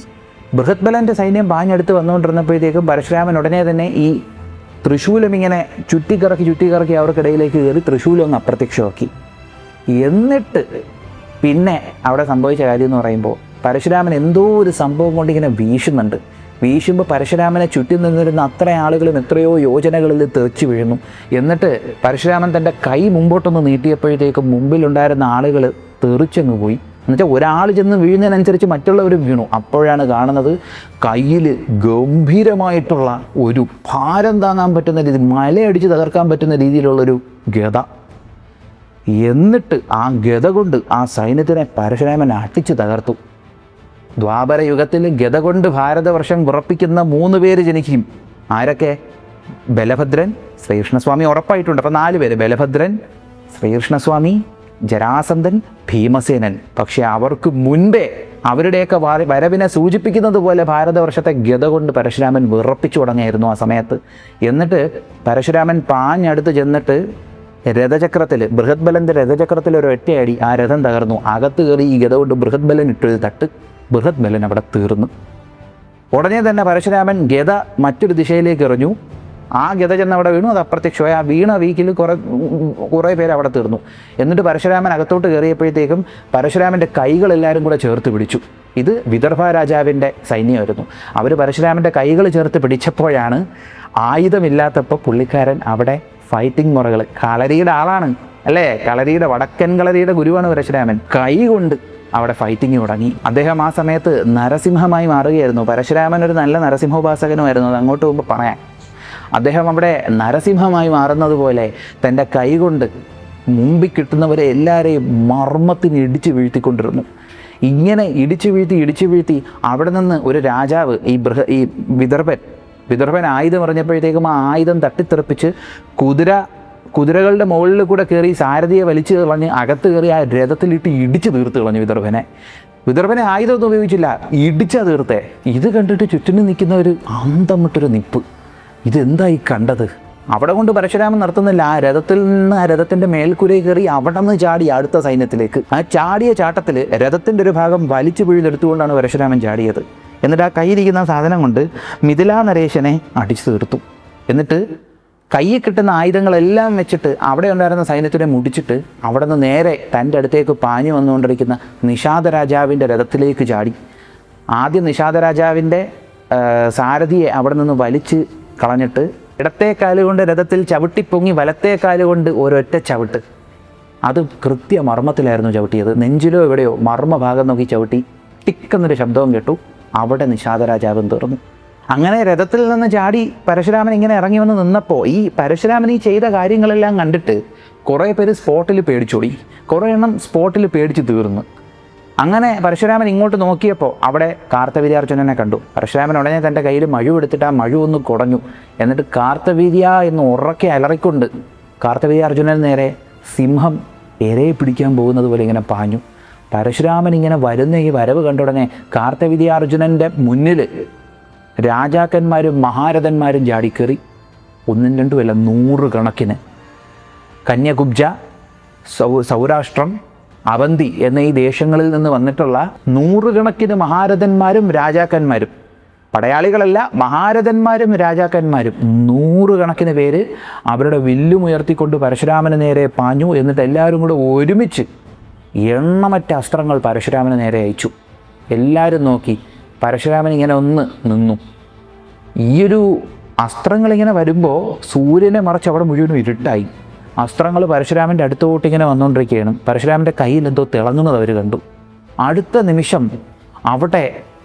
ബൃഹദ്ബലൻ്റെ സൈന്യം പാഞ്ഞെടുത്ത് വന്നുകൊണ്ടിരുന്നപ്പോഴത്തേക്കും പരശുരാമൻ ഉടനെ തന്നെ ഈ തൃശൂലം ഇങ്ങനെ ചുറ്റിക്കറക്കി അവർക്കിടയിലേക്ക് കയറി തൃശൂലം അങ്ങ് അപ്രത്യക്ഷമാക്കി. എന്നിട്ട് പിന്നെ അവിടെ സംഭവിച്ച കാര്യം എന്ന് പറയുമ്പോൾ പരശുരാമൻ എന്തോ ഒരു സംഭവം കൊണ്ട് ഇങ്ങനെ വീശുന്നുണ്ട്. വീശുമ്പോൾ പരശുരാമനെ ചുറ്റി നിന്നിരുന്ന അത്ര ആളുകളും എത്രയോ യോജനകളിൽ തെറിച്ചു വീഴുന്നു. എന്നിട്ട് പരശുരാമൻ തൻ്റെ കൈ മുമ്പോട്ടൊന്ന് നീട്ടിയപ്പോഴത്തേക്കും മുമ്പിലുണ്ടായിരുന്ന ആളുകൾ തെറിച്ചങ്ങ് പോയി. എന്നുവെച്ചാൽ ഒരാൾ ചെന്ന് വീഴുന്നതിനനുസരിച്ച് മറ്റുള്ളവരും വീണു. അപ്പോഴാണ് കാണുന്നത് കയ്യിൽ ഗംഭീരമായിട്ടുള്ള ഒരു ഭാരം താങ്ങാൻ പറ്റുന്ന രീതി, മലയടിച്ച് തകർക്കാൻ പറ്റുന്ന രീതിയിലുള്ളൊരു ഗദ. എന്നിട്ട് ആ ഗദ കൊണ്ട് ആ സൈന്യത്തിനെ പരശുരാമൻ അടിച്ചു തകർത്തു. ദ്വാപര യുഗത്തിൽ ഗദ കൊണ്ട് ഭാരതവർഷം വിറപ്പിക്കുന്ന 3 പേര് ജനിക്കും. ആരൊക്കെ? ബലഭദ്രൻ, ശ്രീകൃഷ്ണസ്വാമി ഉറപ്പായിട്ടുണ്ട്. അപ്പോൾ 4 പേര്: ബലഭദ്രൻ, ശ്രീകൃഷ്ണസ്വാമി, ജരാസന്ധൻ, ഭീമസേനൻ. പക്ഷെ അവർക്ക് മുൻപേ അവരുടെയൊക്കെ വരവിനെ സൂചിപ്പിക്കുന്നത് പോലെ ഭാരതവർഷത്തെ ഗദ കൊണ്ട് പരശുരാമൻ വിറപ്പിച്ചു തുടങ്ങിയായിരുന്നു ആ സമയത്ത്. എന്നിട്ട് പരശുരാമൻ പാഞ്ഞടുത്ത് ചെന്നിട്ട് രഥചക്രത്തിൽ, ബൃഹദ്ബലൻ്റെ രഥചക്രത്തിൽ ഒരു ഒറ്റയടി ആ രഥം തകർന്നു. അകത്ത് കയറി ഈ ഗദ കൊണ്ട് ബൃഹദ്ബലൻ ഇട്ടൊരു തട്ട്, ബൃഹദ്ബലൻ അവിടെ തീർന്നു. ഉടനെ തന്നെ പരശുരാമൻ ഗദ മറ്റൊരു ദിശയിലേക്ക് എറിഞ്ഞു. ആ ഗദ ചെന്ന് അവിടെ വീണു. അത് അപ്രത്യക്ഷമായി. ആ വീണ വീക്കിൽ കുറേ പേര് അവിടെ തീർന്നു. എന്നിട്ട് പരശുരാമൻ അകത്തോട്ട് കയറിയപ്പോഴത്തേക്കും പരശുരാമൻ്റെ കൈകളെല്ലാവരും കൂടെ ചേർത്ത് പിടിച്ചു. ഇത് വിദർഭ രാജാവിൻ്റെ സൈന്യമായിരുന്നു. അവർ പരശുരാമൻ്റെ കൈകൾ ചേർത്ത് പിടിച്ചപ്പോഴാണ്, ആയുധമില്ലാത്തപ്പോൾ പുള്ളിക്കാരൻ അവിടെ ഫൈറ്റിംഗ് മുറകൾ, കളരിയുടെ ആളാണ് അല്ലേ, കളരിയുടെ വടക്കൻ കളരിയുടെ ഗുരുവാണ് പരശുരാമൻ. കൈ കൊണ്ട് അവിടെ ഫൈറ്റിംഗ് തുടങ്ങി. അദ്ദേഹം ആ സമയത്ത് നരസിംഹമായി മാറുകയായിരുന്നു. പരശുരാമൻ ഒരു നല്ല നരസിംഹോപാസകനുമായിരുന്നു, അത് അങ്ങോട്ട് പോകുമ്പോൾ പറയാം. അദ്ദേഹം അവിടെ നരസിംഹമായി മാറുന്നത് പോലെ തൻ്റെ കൈ കൊണ്ട് മുമ്പിൽ കിട്ടുന്നവരെ എല്ലാവരെയും മർമ്മത്തിന് ഇടിച്ചു വീഴ്ത്തിക്കൊണ്ടിരുന്നു. ഇങ്ങനെ ഇടിച്ചു വീഴ്ത്തി അവിടെ നിന്ന് ഒരു രാജാവ്, ഈ വിദർഭൻ ആയുധം എറിഞ്ഞപ്പോഴത്തേക്കും ആ ആയുധം തട്ടിത്തെറിപ്പിച്ച് കുതിരകളുടെ മുകളിൽ കൂടെ കയറി സാരഥിയെ വലിച്ചു കളഞ്ഞ് അകത്ത് കയറി ആ രഥത്തിലിട്ട് ഇടിച്ച് തീർത്ത് കളഞ്ഞു വിദർഭനെ ആയുധമൊന്നും ഉപയോഗിച്ചില്ല, ഇടിച്ചാ തീർത്തേ. ഇത് കണ്ടിട്ട് ചുറ്റിനും നിൽക്കുന്ന ഒരു അന്തം വിട്ടൊരു നിപ്പ്. ഇതെന്തായി കണ്ടത്? അവിടെ കൊണ്ട് പരശുരാമൻ നിർത്തുന്നില്ല. ആ രഥത്തിൽ നിന്ന്, ആ രഥത്തിൻ്റെ മേൽക്കുരയിൽ കയറി അവിടെ നിന്ന് ചാടി അടുത്ത സൈന്യത്തിലേക്ക്. ആ ചാടിയ ചാട്ടത്തിൽ രഥത്തിൻ്റെ ഒരു ഭാഗം വലിച്ചു പിഴുതെടുത്തുകൊണ്ടാണ് പരശുരാമൻ ചാടിയത്. എന്നിട്ട് ആ കയ്യിരിക്കുന്ന സാധനം കൊണ്ട് മിഥിലാ നരേശനെ അടിച്ചു തീർത്തു. എന്നിട്ട് കയ്യിൽ കിട്ടുന്ന ആയുധങ്ങളെല്ലാം വെച്ചിട്ട് അവിടെ ഉണ്ടായിരുന്ന സൈന്യത്തിനെ മുടിച്ചിട്ട് അവിടെ നിന്ന് നേരെ തൻ്റെ അടുത്തേക്ക് പാഞ്ഞു വന്നുകൊണ്ടിരിക്കുന്ന നിഷാദ രാജാവിൻ്റെ രഥത്തിലേക്ക് ചാടി. ആദ്യം നിഷാദ രാജാവിൻ്റെ സാരഥിയെ അവിടെ നിന്ന് വലിച്ച് കളഞ്ഞിട്ട് ഇടത്തെ കാലുകൊണ്ട് രഥത്തിൽ ചവിട്ടിപ്പൊങ്ങി വലത്തെ കാലുകൊണ്ട് ഒരൊറ്റ ചവിട്ട്. അത് കൃത്യ മർമ്മത്തിലായിരുന്നു ചവിട്ടിയത്. നെഞ്ചിലോ എവിടെയോ മർമ്മഭാഗം നോക്കി ചവിട്ടി. ടിക്കെന്നൊരു ശബ്ദവും കേട്ടു. അവിടെ നിഷാദ രാജാവും തീർന്നു. അങ്ങനെ രഥത്തിൽ നിന്ന് ചാടി പരശുരാമൻ ഇങ്ങനെ ഇറങ്ങി വന്ന് നിന്നപ്പോൾ ഈ പരശുരാമൻ ഈ ചെയ്ത കാര്യങ്ങളെല്ലാം കണ്ടിട്ട് കുറേ പേര് സ്പോട്ടിൽ പേടിച്ചോടി, കുറേ എണ്ണം സ്പോട്ടിൽ പേടിച്ച് തീർന്നു. അങ്ങനെ പരശുരാമൻ ഇങ്ങോട്ട് നോക്കിയപ്പോൾ അവിടെ കാർത്തവീര്യാർജുനനെ കണ്ടു. പരശുരാമൻ ഉടനെ തൻ്റെ കയ്യിൽ മഴു എടുത്തിട്ട് ആ മഴു ഒന്ന് കുടഞ്ഞു. എന്നിട്ട് കാർത്തവീര്യ എന്ന് ഉറക്കെ അലറിക്കൊണ്ട് കാർത്തവീര്യാർജുനൻ നേരെ സിംഹം ഇരയെ പിടിക്കാൻ പോകുന്നത് പോലെ ഇങ്ങനെ പാഞ്ഞു. പരശുരാമൻ ഇങ്ങനെ വരുന്ന ഈ വരവ് കണ്ടുടനെ കാർത്തവീര്യാർജുനൻ്റെ മുന്നിൽ രാജാക്കന്മാരും മഹാരഥന്മാരും ചാടിക്കേറി. 1 2 അല്ല, 100 കണക്കിന്. കന്യകുബ്ജ, സൗരാഷ്ട്രം, അവന്തി എന്ന ഈ ദേശങ്ങളിൽ നിന്ന് വന്നിട്ടുള്ള 100 കണക്കിന് മഹാരഥന്മാരും രാജാക്കന്മാരും, പടയാളികളല്ല, മഹാരഥന്മാരും രാജാക്കന്മാരും 100 കണക്കിന് പേര് അവരുടെ വില്ലുമുയർത്തിക്കൊണ്ട് പരശുരാമന് നേരെ പാഞ്ഞു. എന്നിട്ട് എല്ലാവരും കൂടെ ഒരുമിച്ച് എണ്ണമറ്റ അസ്ത്രങ്ങൾ പരശുരാമന് നേരെ അയച്ചു. എല്ലാവരും നോക്കി. പരശുരാമൻ ഇങ്ങനെ ഒന്ന് നിന്നു. ഈയൊരു അസ്ത്രങ്ങളിങ്ങനെ വരുമ്പോൾ സൂര്യനെ മറച്ച് അവിടെ മുഴുവനും ഇരുട്ടായി. അസ്ത്രങ്ങൾ പരശുരാമൻ്റെ അടുത്തോട്ട് ഇങ്ങനെ വന്നുകൊണ്ടിരിക്കുകയാണ്. പരശുരാമൻ്റെ കയ്യിൽ എന്തോ തിളങ്ങുന്നത് അവർ കണ്ടു. അടുത്ത നിമിഷം അവിടെ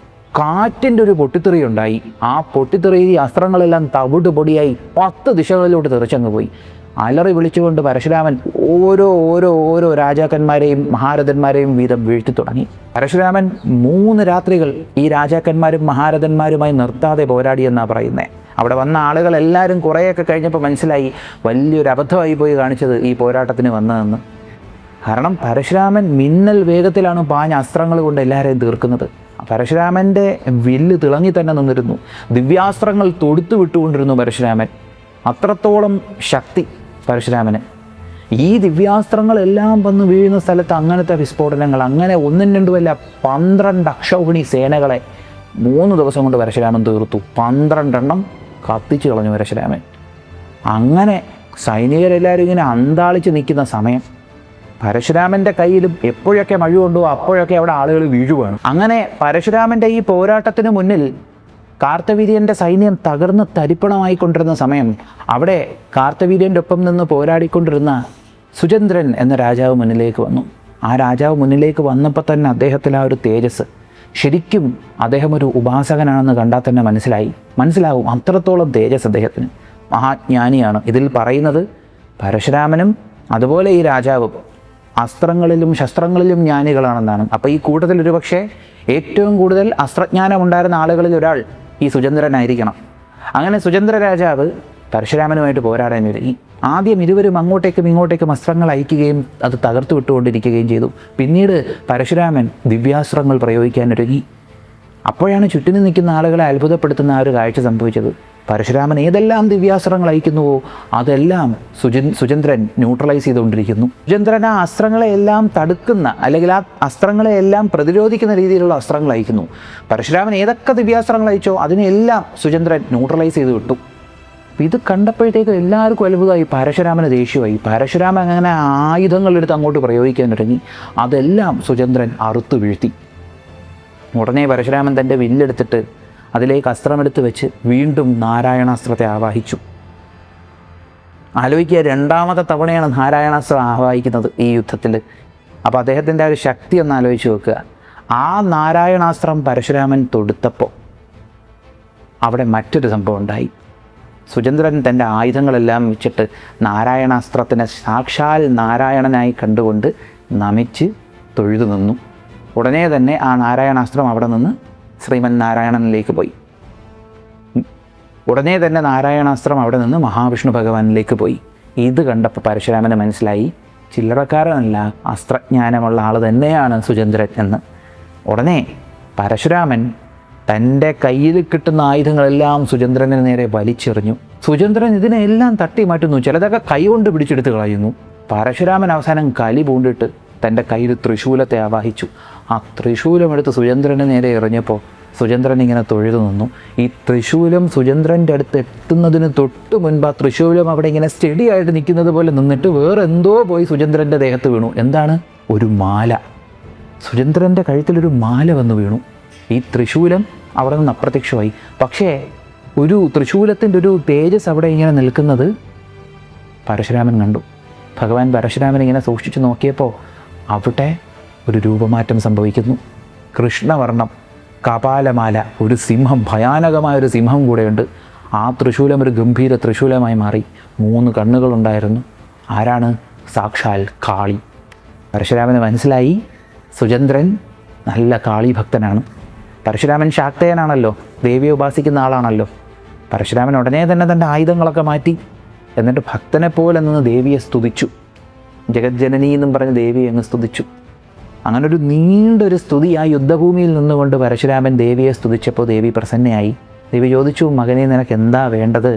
കാറ്റിൻ്റെ ഒരു പൊട്ടിത്തെറി ഉണ്ടായി. ആ പൊട്ടിത്തെറി അസ്ത്രങ്ങളെല്ലാം തവിട് പൊടിയായി 10 ദിശകളിലോട്ട് തെറിച്ചങ്ങ് പോയി. അലറി വിളിച്ചുകൊണ്ട് പരശുരാമൻ ഓരോ രാജാക്കന്മാരെയും മഹാരഥന്മാരെയും വീതം വീഴ്ത്തി തുടങ്ങി. പരശുരാമൻ 3 രാത്രികൾ ഈ രാജാക്കന്മാരും മഹാരഥന്മാരുമായി നിർത്താതെ പോരാടിയെന്നാണ് പറയുന്നത്. അവിടെ വന്ന ആളുകളെല്ലാവരും കുറേയൊക്കെ കഴിഞ്ഞപ്പോൾ മനസ്സിലായി വലിയൊരു അബദ്ധമായി പോയി കാണിച്ചത് ഈ പോരാട്ടത്തിന് വന്നതെന്ന്. കാരണം പരശുരാമൻ മിന്നൽ വേഗത്തിലാണ് പാഞ്ഞ അസ്ത്രങ്ങൾ കൊണ്ട് എല്ലാവരെയും തീർക്കുന്നത്. പരശുരാമൻ്റെ വില്ല് തിളങ്ങി തന്നെ നിന്നിരുന്നു. ദിവ്യാസ്ത്രങ്ങൾ തൊടുത്തു വിട്ടുകൊണ്ടിരുന്നു പരശുരാമൻ. അത്രത്തോളം ശക്തി പരശുരാമന്. ഈ ദിവ്യാസ്ത്രങ്ങളെല്ലാം വന്ന് വീഴുന്ന സ്ഥലത്ത് അങ്ങനത്തെ വിസ്ഫോടനങ്ങൾ, അങ്ങനെ 1 2 അല്ല 12 അക്ഷൗഹിണി സേനകളെ 3 ദിവസം കൊണ്ട് പരശുരാമൻ തീർത്തു. 12 എണ്ണം കത്തിച്ചു കളഞ്ഞു പരശുരാമൻ. അങ്ങനെ സൈനികരെല്ലാവരും ഇങ്ങനെ അന്താളിച്ച് നിൽക്കുന്ന സമയം പരശുരാമൻ്റെ കയ്യിലും എപ്പോഴൊക്കെ മഴ കൊണ്ടോ അപ്പോഴൊക്കെ അവിടെ ആളുകൾ വീഴുവാണ്. അങ്ങനെ പരശുരാമൻ്റെ ഈ പോരാട്ടത്തിന് മുന്നിൽ കാർത്തവീര്യൻ്റെ സൈന്യം തകർന്ന് തരിപ്പണമായിക്കൊണ്ടിരുന്ന സമയം അവിടെ കാർത്തവീര്യൻ്റെ ഒപ്പം നിന്ന് പോരാടിക്കൊണ്ടിരുന്ന സുചന്ദ്രൻ എന്ന രാജാവ് മുന്നിലേക്ക് വന്നു. ആ രാജാവ് മുന്നിലേക്ക് വന്നപ്പോൾ തന്നെ അദ്ദേഹത്തിൽ ആ ഒരു തേജസ്, ശരിക്കും അദ്ദേഹം ഒരു ഉപാസകനാണെന്ന് കണ്ടാൽ തന്നെ മനസ്സിലാവും അത്രത്തോളം തേജസ് അദ്ദേഹത്തിന്. മഹാജ്ഞാനിയാണ്. ഇതിൽ പറയുന്നത് പരശുരാമനും അതുപോലെ ഈ രാജാവും അസ്ത്രങ്ങളിലും ശസ്ത്രങ്ങളിലും ജ്ഞാനികളാണെന്നാണ്. അപ്പോൾ ഈ കൂട്ടത്തിൽ ഒരുപക്ഷെ ഏറ്റവും കൂടുതൽ അസ്ത്രജ്ഞാനം ഉണ്ടായിരുന്ന ആളുകളിൽ ഒരാൾ ഈ സുചന്ദ്രനായിരിക്കണം. അങ്ങനെ സുചന്ദ്ര രാജാവ് പരശുരാമനുമായിട്ട് പോരാടാൻ ഒരുങ്ങി. ആദ്യം ഇരുവരും അങ്ങോട്ടേക്കും ഇങ്ങോട്ടേക്കും അസ്ത്രങ്ങൾ അയക്കുകയും അത് തകർത്തു വിട്ടുകൊണ്ടിരിക്കുകയും ചെയ്തു. പിന്നീട് പരശുരാമൻ ദിവ്യാസ്ത്രങ്ങൾ പ്രയോഗിക്കാനൊരുങ്ങി. അപ്പോഴാണ് ചുറ്റിനും നിൽക്കുന്ന ആളുകളെ അത്ഭുതപ്പെടുത്തുന്ന ആ ഒരു കാഴ്ച സംഭവിച്ചത്. പരശുരാമൻ ഏതെല്ലാം ദിവ്യാസ്ത്രങ്ങൾ അയക്കുന്നുവോ അതെല്ലാം സുചന്ദ്രൻ ന്യൂട്രലൈസ് ചെയ്തുകൊണ്ടിരിക്കുന്നു. സുചന്ദ്രൻ ആ അസ്ത്രങ്ങളെയെല്ലാം തടുക്കുന്ന, അല്ലെങ്കിൽ ആ അസ്ത്രങ്ങളെയെല്ലാം പ്രതിരോധിക്കുന്ന രീതിയിലുള്ള അസ്ത്രങ്ങൾ അയക്കുന്നു. പരശുരാമൻ ഏതൊക്കെ ദിവ്യാസ്ത്രങ്ങൾ അയച്ചോ അതിനെല്ലാം സുചന്ദ്രൻ ന്യൂട്രലൈസ് ചെയ്ത് വിട്ടു. ഇത് കണ്ടപ്പോഴത്തേക്കും എല്ലാവർക്കും അത്ഭുതമായി. പരശുരാമന് ദേഷ്യമായി. പരശുരാമൻ അങ്ങനെ ആയുധങ്ങളെടുത്ത് അങ്ങോട്ട് പ്രയോഗിക്കാൻ തുടങ്ങി. അതെല്ലാം സുചന്ദ്രൻ അറുത്തു വീഴ്ത്തി. ഉടനെ പരശുരാമൻ തൻ്റെ വില്ലെടുത്തിട്ട് അതിലേക്ക് അസ്ത്രമെടുത്ത് വെച്ച് വീണ്ടും നാരായണാസ്ത്രത്തെ ആവാഹിച്ചു. ആലോചിക്കുക, രണ്ടാമത്തെ തവണയാണ് നാരായണാസ്ത്രം ആവാഹിക്കുന്നത് ഈ യുദ്ധത്തിൽ. അപ്പോൾ അദ്ദേഹത്തിൻ്റെ ആ ഒരു ശക്തി ഒന്ന് ആലോചിച്ച് നോക്കുക. ആ നാരായണാസ്ത്രം പരശുരാമൻ തൊടുത്തപ്പോൾ അവിടെ മറ്റൊരു സംഭവം ഉണ്ടായി. സുചന്ദ്രൻ തൻ്റെ ആയുധങ്ങളെല്ലാം വെച്ചിട്ട് നാരായണാസ്ത്രത്തിനെ സാക്ഷാൽ നാരായണനായി കണ്ടുകൊണ്ട് നമിച്ച് തൊഴുതു നിന്നു. ഉടനെ തന്നെ ആ നാരായണാസ്ത്രം അവിടെ നിന്ന് ശ്രീമൻ നാരായണനിലേക്ക് പോയി. ഉടനെ തന്നെ നാരായണാസ്ത്രം അവിടെ നിന്ന് മഹാവിഷ്ണു ഭഗവാനിലേക്ക് പോയി. ഇത് കണ്ടപ്പോൾ പരശുരാമന് മനസ്സിലായി, ചില്ലറക്കാരനല്ല, അസ്ത്രജ്ഞാനമുള്ള ആൾ തന്നെയാണ് സുചന്ദ്രൻ എന്ന്. ഉടനെ പരശുരാമൻ തൻ്റെ കയ്യിൽ കിട്ടുന്ന ആയുധങ്ങളെല്ലാം സുചന്ദ്രന് നേരെ വലിച്ചെറിഞ്ഞു. സുചന്ദ്രൻ ഇതിനെല്ലാം തട്ടി മാറ്റുന്നു, ചിലതൊക്കെ കൈകൊണ്ട് പിടിച്ചെടുത്ത് കളയുന്നു. പരശുരാമൻ അവസാനം കലി പൂണ്ടിട്ട് തൻ്റെ കയ്യിൽ തൃശൂലത്തെ ആവാഹിച്ചു. ആ തൃശൂലമെടുത്ത് സുചന്ദ്രന് നേരെ എറിഞ്ഞപ്പോൾ സുചന്ദ്രൻ ഇങ്ങനെ തൊഴുതു നിന്നു. ഈ തൃശൂലം സുചന്ദ്രൻ്റെ അടുത്ത് എത്തുന്നതിന് തൊട്ട് മുൻപ് ആ തൃശൂലം അവിടെ ഇങ്ങനെ സ്റ്റഡി ആയിട്ട് നിൽക്കുന്നത് പോലെ നിന്നിട്ട് വേറെ എന്തോ പോയി സുചന്ദ്രൻ്റെ ദേഹത്ത് വീണു. എന്താണ്? ഒരു മാല. സുചന്ദ്രൻ്റെ കഴുത്തിലൊരു മാല വന്ന് വീണു. ഈ തൃശൂലം അവിടെ നിന്ന് അപ്രത്യക്ഷമായി. പക്ഷേ ഒരു തൃശൂലത്തിൻ്റെ ഒരു തേജസ് അവിടെ ഇങ്ങനെ നിൽക്കുന്നത് പരശുരാമൻ കണ്ടു. ഭഗവാൻ പരശുരാമൻ ഇങ്ങനെ സൂക്ഷിച്ചു നോക്കിയപ്പോൾ അവിടെ ഒരു രൂപമാറ്റം സംഭവിക്കുന്നു. കൃഷ്ണവർണ്ണം, കപാലമാല, ഒരു സിംഹം, ഭയാനകമായൊരു സിംഹം കൂടെയുണ്ട്. ആ തൃശൂലം ഒരു ഗംഭീര തൃശൂലമായി മാറി. 3 കണ്ണുകളുണ്ടായിരുന്നു. ആരാണ്? സാക്ഷാൽ കാളി. പരശുരാമന് മനസ്സിലായി സുചന്ദ്രൻ നല്ല കാളി ഭക്തനാണ്. പരശുരാമൻ ശാക്തേയനാണല്ലോ, ദേവിയെ ഉപാസിക്കുന്ന ആളാണല്ലോ. പരശുരാമൻ ഉടനെ തന്നെ തൻ്റെ ആയുധങ്ങളൊക്കെ മാറ്റി എന്നിട്ട് ഭക്തനെ പോലെ നിന്ന് ദേവിയെ സ്തുതിച്ചു. ജഗജ്ജനനി എന്നും പറഞ്ഞ് ദേവിയെ അങ്ങ് സ്തുതിച്ചു. അങ്ങനെ ഒരു നീണ്ടൊരു സ്തുതി ആ യുദ്ധഭൂമിയിൽ നിന്നുകൊണ്ട് പരശുരാമൻ ദേവിയെ സ്തുതിച്ചപ്പോൾ ദേവി പ്രസന്നയായി. ദേവി ചോദിച്ചു, മകനെ നിനക്ക് എന്താ വേണ്ടത്?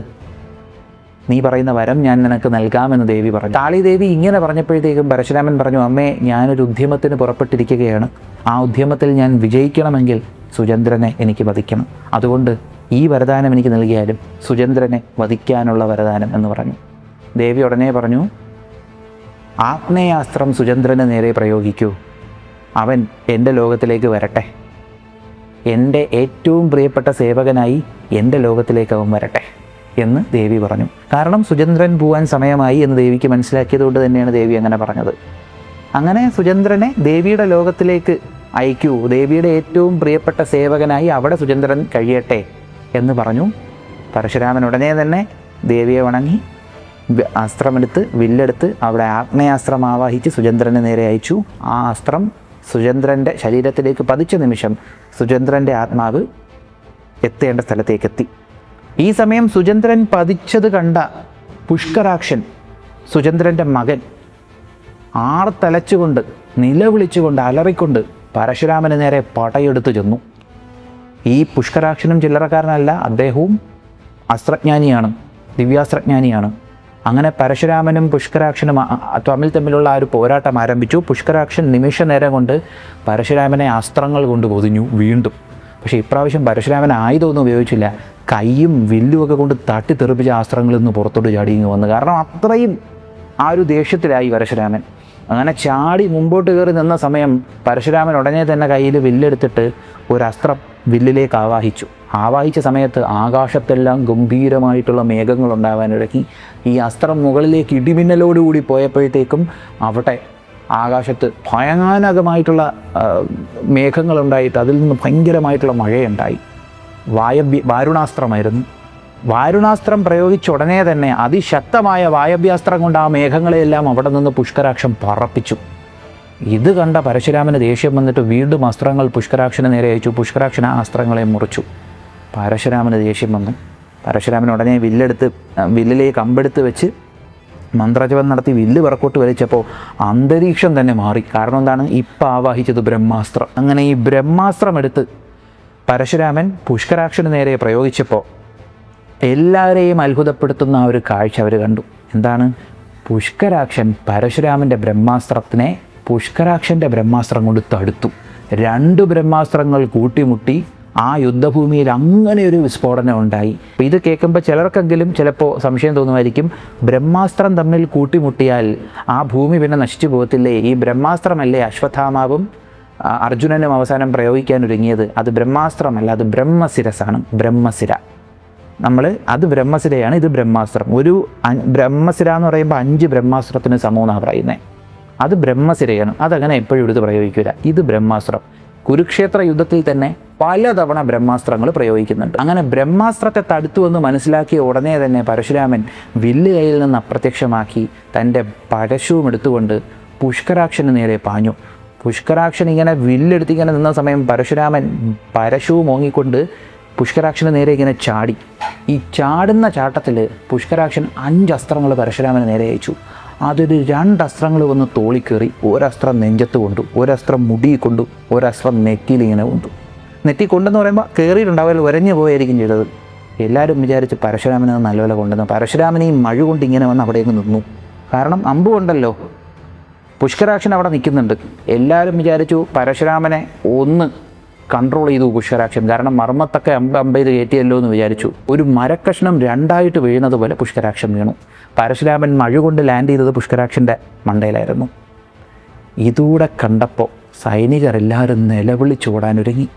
നീ പറയുന്ന വരം ഞാൻ നിനക്ക് നൽകാമെന്ന് ദേവി പറഞ്ഞു. കാളി ദേവി ഇങ്ങനെ പറഞ്ഞപ്പോഴത്തേക്കും പരശുരാമൻ പറഞ്ഞു, അമ്മേ, ഞാനൊരു ഉദ്യമത്തിന് പുറപ്പെട്ടിരിക്കുകയാണ്. ആ ഉദ്യമത്തിൽ ഞാൻ വിജയിക്കണമെങ്കിൽ സുചന്ദ്രനെ എനിക്ക് വധിക്കണം. അതുകൊണ്ട് ഈ വരദാനം എനിക്ക് നൽകിയാലും സുചന്ദ്രനെ വധിക്കാനുള്ള വരദാനം എന്ന് പറഞ്ഞു. ദേവി ഉടനെ പറഞ്ഞു, ആഗ്നേയാസ്ത്രം സുചന്ദ്രന് നേരെ പ്രയോഗിക്കൂ. അവൻ എൻ്റെ ലോകത്തിലേക്ക് വരട്ടെ. എൻ്റെ ഏറ്റവും പ്രിയപ്പെട്ട സേവകനായി എൻ്റെ ലോകത്തിലേക്ക് അവൻ വരട്ടെ എന്ന് ദേവി പറഞ്ഞു. കാരണം സുചന്ദ്രൻ പോവാൻ സമയമായി എന്ന് ദേവിക്ക് മനസ്സിലാക്കിയതുകൊണ്ട് തന്നെയാണ് ദേവി അങ്ങനെ പറഞ്ഞത്. അങ്ങനെ സുചന്ദ്രനെ ദേവിയുടെ ലോകത്തിലേക്ക് അയക്കൂ, ദേവിയുടെ ഏറ്റവും പ്രിയപ്പെട്ട സേവകനായി അവിടെ സുചന്ദ്രൻ കഴിയട്ടെ എന്ന് പറഞ്ഞു. പരശുരാമൻ ഉടനെ തന്നെ ദേവിയെ വണങ്ങി അസ്ത്രമെടുത്ത് വില്ലെടുത്ത് അവിടെ ആഗ്നേയാസ്ത്രം ആവാഹിച്ച് സുചന്ദ്രന് നേരെ അയച്ചു. ആ അസ്ത്രം സുചന്ദ്രൻ്റെ ശരീരത്തിലേക്ക് പതിച്ച നിമിഷം സുചന്ദ്രൻ്റെ ആത്മാവ് എത്തേണ്ട സ്ഥലത്തേക്കെത്തി. ഈ സമയം സുചന്ദ്രൻ പതിച്ചത് കണ്ട പുഷ്കരാക്ഷൻ, സുചന്ദ്രൻ്റെ മകൻ, ആർത്തലച്ചുകൊണ്ട് നിലവിളിച്ചുകൊണ്ട് അലറിക്കൊണ്ട് പരശുരാമന് നേരെ പടയെടുത്ത് ചെന്നു. ഈ പുഷ്കരാക്ഷനും ചില്ലറക്കാരനല്ല, അദ്ദേഹവും അസ്ത്രജ്ഞാനിയാണ്, ദിവ്യാസ്ത്രജ്ഞാനിയാണ്. അങ്ങനെ പരശുരാമനും പുഷ്കരാക്ഷനും തമ്മിലുള്ള ആ ഒരു പോരാട്ടം ആരംഭിച്ചു. പുഷ്കരാക്ഷൻ നിമിഷ നേരം കൊണ്ട് പരശുരാമനെ അസ്ത്രങ്ങൾ കൊണ്ട് പൊതിഞ്ഞു. വീണ്ടും പക്ഷേ ഇപ്രാവശ്യം പരശുരാമൻ ആയുധമൊന്നും ഉപയോഗിച്ചില്ല. കൈയും വില്ലുമൊക്കെ കൊണ്ട് തട്ടിത്തെറിപ്പിച്ച അസ്ത്രങ്ങളിൽ നിന്ന് പുറത്തോട്ട് ചാടിങ്ങ് വന്നു. കാരണം അത്രയും ആ ഒരു ദേഷ്യത്തിലായി പരശുരാമൻ. അങ്ങനെ ചാടി മുമ്പോട്ട് കയറി നിന്ന സമയം പരശുരാമൻ ഉടനെ തന്നെ കയ്യിൽ വില്ലെടുത്തിട്ട് ഒരസ്ത്രം വില്ലിലേക്ക് ആവാഹിച്ച സമയത്ത് ആകാശത്തെല്ലാം ഗംഭീരമായിട്ടുള്ള മേഘങ്ങൾ ഉണ്ടാവാനിടയ്ക്ക് ഈ അസ്ത്രം മുകളിലേക്ക് ഇടിമിന്നലോടുകൂടി പോയപ്പോഴത്തേക്കും അവിടെ ആകാശത്ത് ഭയാനകമായിട്ടുള്ള മേഘങ്ങളുണ്ടായിട്ട് അതിൽ നിന്ന് ഭയങ്കരമായിട്ടുള്ള മഴയുണ്ടായി. വാരുണാസ്ത്രമായിരുന്നു. വാരുണാസ്ത്രം പ്രയോഗിച്ച ഉടനെ തന്നെ അതിശക്തമായ വായവ്യാസ്ത്രം കൊണ്ട് ആ മേഘങ്ങളെയെല്ലാം അവിടെ നിന്ന് പുഷ്കരാക്ഷൻ പറപ്പിച്ചു. ഇത് കണ്ട പരശുരാമന് ദേഷ്യം വന്നിട്ട് വീണ്ടും അസ്ത്രങ്ങൾ പുഷ്കരാക്ഷന് നേരെ അയച്ചു. പുഷ്കരാക്ഷൻ ആ അസ്ത്രങ്ങളെ മുറിച്ചു. പരശുരാമന് ദേഷ്യം വന്നു. പരശുരാമൻ ഉടനെ വില്ലിലേക്ക് അമ്പെടുത്ത് വെച്ച് മന്ത്രജപം നടത്തി വില്ല് പിറക്കോട്ട് വലിച്ചപ്പോൾ അന്തരീക്ഷം തന്നെ മാറി. കാരണം എന്താണ്? ഇപ്പം ആവാഹിച്ചത് ബ്രഹ്മാസ്ത്രം. അങ്ങനെ ഈ ബ്രഹ്മാസ്ത്രം എടുത്ത് പരശുരാമൻ പുഷ്കരാക്ഷന് നേരെ പ്രയോഗിച്ചപ്പോൾ എല്ലാവരെയും അത്ഭുതപ്പെടുത്തുന്ന ആ ഒരു കാഴ്ച അവർ കണ്ടു. എന്താണ്? പുഷ്കരാക്ഷൻ പരശുരാമൻ്റെ ബ്രഹ്മാസ്ത്രത്തിനെ പുഷ്കരാക്ഷൻ്റെ ബ്രഹ്മാസ്ത്രം കൊണ്ട് തടുത്തു. 2 ബ്രഹ്മാസ്ത്രങ്ങൾ കൂട്ടിമുട്ടി ആ യുദ്ധഭൂമിയിൽ അങ്ങനെ ഒരു വിസ്ഫോടനം ഉണ്ടായി. അപ്പോൾ ഇത് കേൾക്കുമ്പോൾ ചിലർക്കെങ്കിലും ചിലപ്പോൾ സംശയം തോന്നുമായിരിക്കും, ബ്രഹ്മാസ്ത്രം തമ്മിൽ കൂട്ടിമുട്ടിയാൽ ആ ഭൂമി പിന്നെ നശിച്ചു പോകത്തില്ലേ? ഈ ബ്രഹ്മാസ്ത്രമല്ലേ അശ്വത്ഥാമാവും അർജുനനും അവസാനം പ്രയോഗിക്കാനൊരുങ്ങിയത്? അത് ബ്രഹ്മാസ്ത്രമല്ല, അത് ബ്രഹ്മശിരസാണ്. ബ്രഹ്മശിര അത് ബ്രഹ്മശിരയാണ്, ഇത് ബ്രഹ്മാസ്ത്രം. ഒരു ബ്രഹ്മശിര എന്ന് പറയുമ്പോൾ 5 ബ്രഹ്മാസ്ത്രത്തിന് സമൂഹമാണ് പറയുന്നത്. അത് ബ്രഹ്മശിരയാണ്. അതങ്ങനെ എപ്പോഴും എടുത്ത് പ്രയോഗിക്കില്ല. ഇത് ബ്രഹ്മാസ്ത്രം. കുരുക്ഷേത്ര യുദ്ധത്തിൽ തന്നെ പലതവണ ബ്രഹ്മാസ്ത്രങ്ങൾ പ്രയോഗിക്കുന്നുണ്ട്. അങ്ങനെ ബ്രഹ്മാസ്ത്രത്തെ തടുത്തുവെന്ന് മനസ്സിലാക്കിയ ഉടനെ തന്നെ പരശുരാമൻ വില്ല് കയ്യിൽ നിന്ന് അപ്രത്യക്ഷമാക്കി തൻ്റെ പരശുവും എടുത്തുകൊണ്ട് പുഷ്കരാക്ഷന് നേരെ പാഞ്ഞു. പുഷ്കരാക്ഷൻ ഇങ്ങനെ വില്ലെടുത്തിങ്ങനെ നിന്ന സമയം പരശുരാമൻ പരശുവും ഓങ്ങിക്കൊണ്ട് പുഷ്കരാക്ഷന് നേരെ ഇങ്ങനെ ചാടി. ഈ ചാടുന്ന ചാട്ടത്തിൽ പുഷ്കരാക്ഷൻ 5 അസ്ത്രങ്ങൾ പരശുരാമന് നേരെ അയച്ചു. അതൊരു 2 അസ്ത്രങ്ങൾ വന്ന് തോളിക്കേറി. ഒരസ്ത്രം നെഞ്ചത്ത് കൊണ്ടു, ഒരസ്ത്രം മുടി കൊണ്ടു, ഒരസ്ത്രം നെറ്റിയിലിങ്ങനെ കൊണ്ടു. നെറ്റി കൊണ്ടെന്ന് പറയുമ്പോൾ കയറിയിട്ടുണ്ടാവില്ല, ഉരഞ്ഞു പോയായിരിക്കും ചെയ്തത്. എല്ലാവരും വിചാരിച്ച് പരശുരാമനെ നല്ലപോലെ കൊണ്ടുവന്നു. പരശുരാമനെ ഈ മഴ കൊണ്ട് ഇങ്ങനെ വന്ന് അവിടേക്ക് നിന്നു. കാരണം അമ്പ് കൊണ്ടല്ലോ. പുഷ്കരാക്ഷൻ അവിടെ നിൽക്കുന്നുണ്ട്. എല്ലാവരും വിചാരിച്ചു പരശുരാമനെ ഒന്ന് കൺട്രോൾ ചെയ്തു പുഷ്കരാക്ഷൻ. കാരണം മർമ്മത്തൊക്കെ അമ്പ ചെയ്ത് കയറ്റിയല്ലോ എന്ന് വിചാരിച്ചു. ഒരു മരക്കഷ്ണം 2ആയിട്ട് വീഴുന്നത് പോലെ പുഷ്കരാക്ഷൻ വീണു. പരശുരാമൻ മഴ കൊണ്ട് ലാൻഡ് ചെയ്തത് പുഷ്കരാക്ഷൻ്റെ മണ്ടയിലായിരുന്നു. ഇതൂടെ കണ്ടപ്പോൾ സൈനികർ എല്ലാവരും നിലവിളിച്ചോടാനൊരുങ്ങി.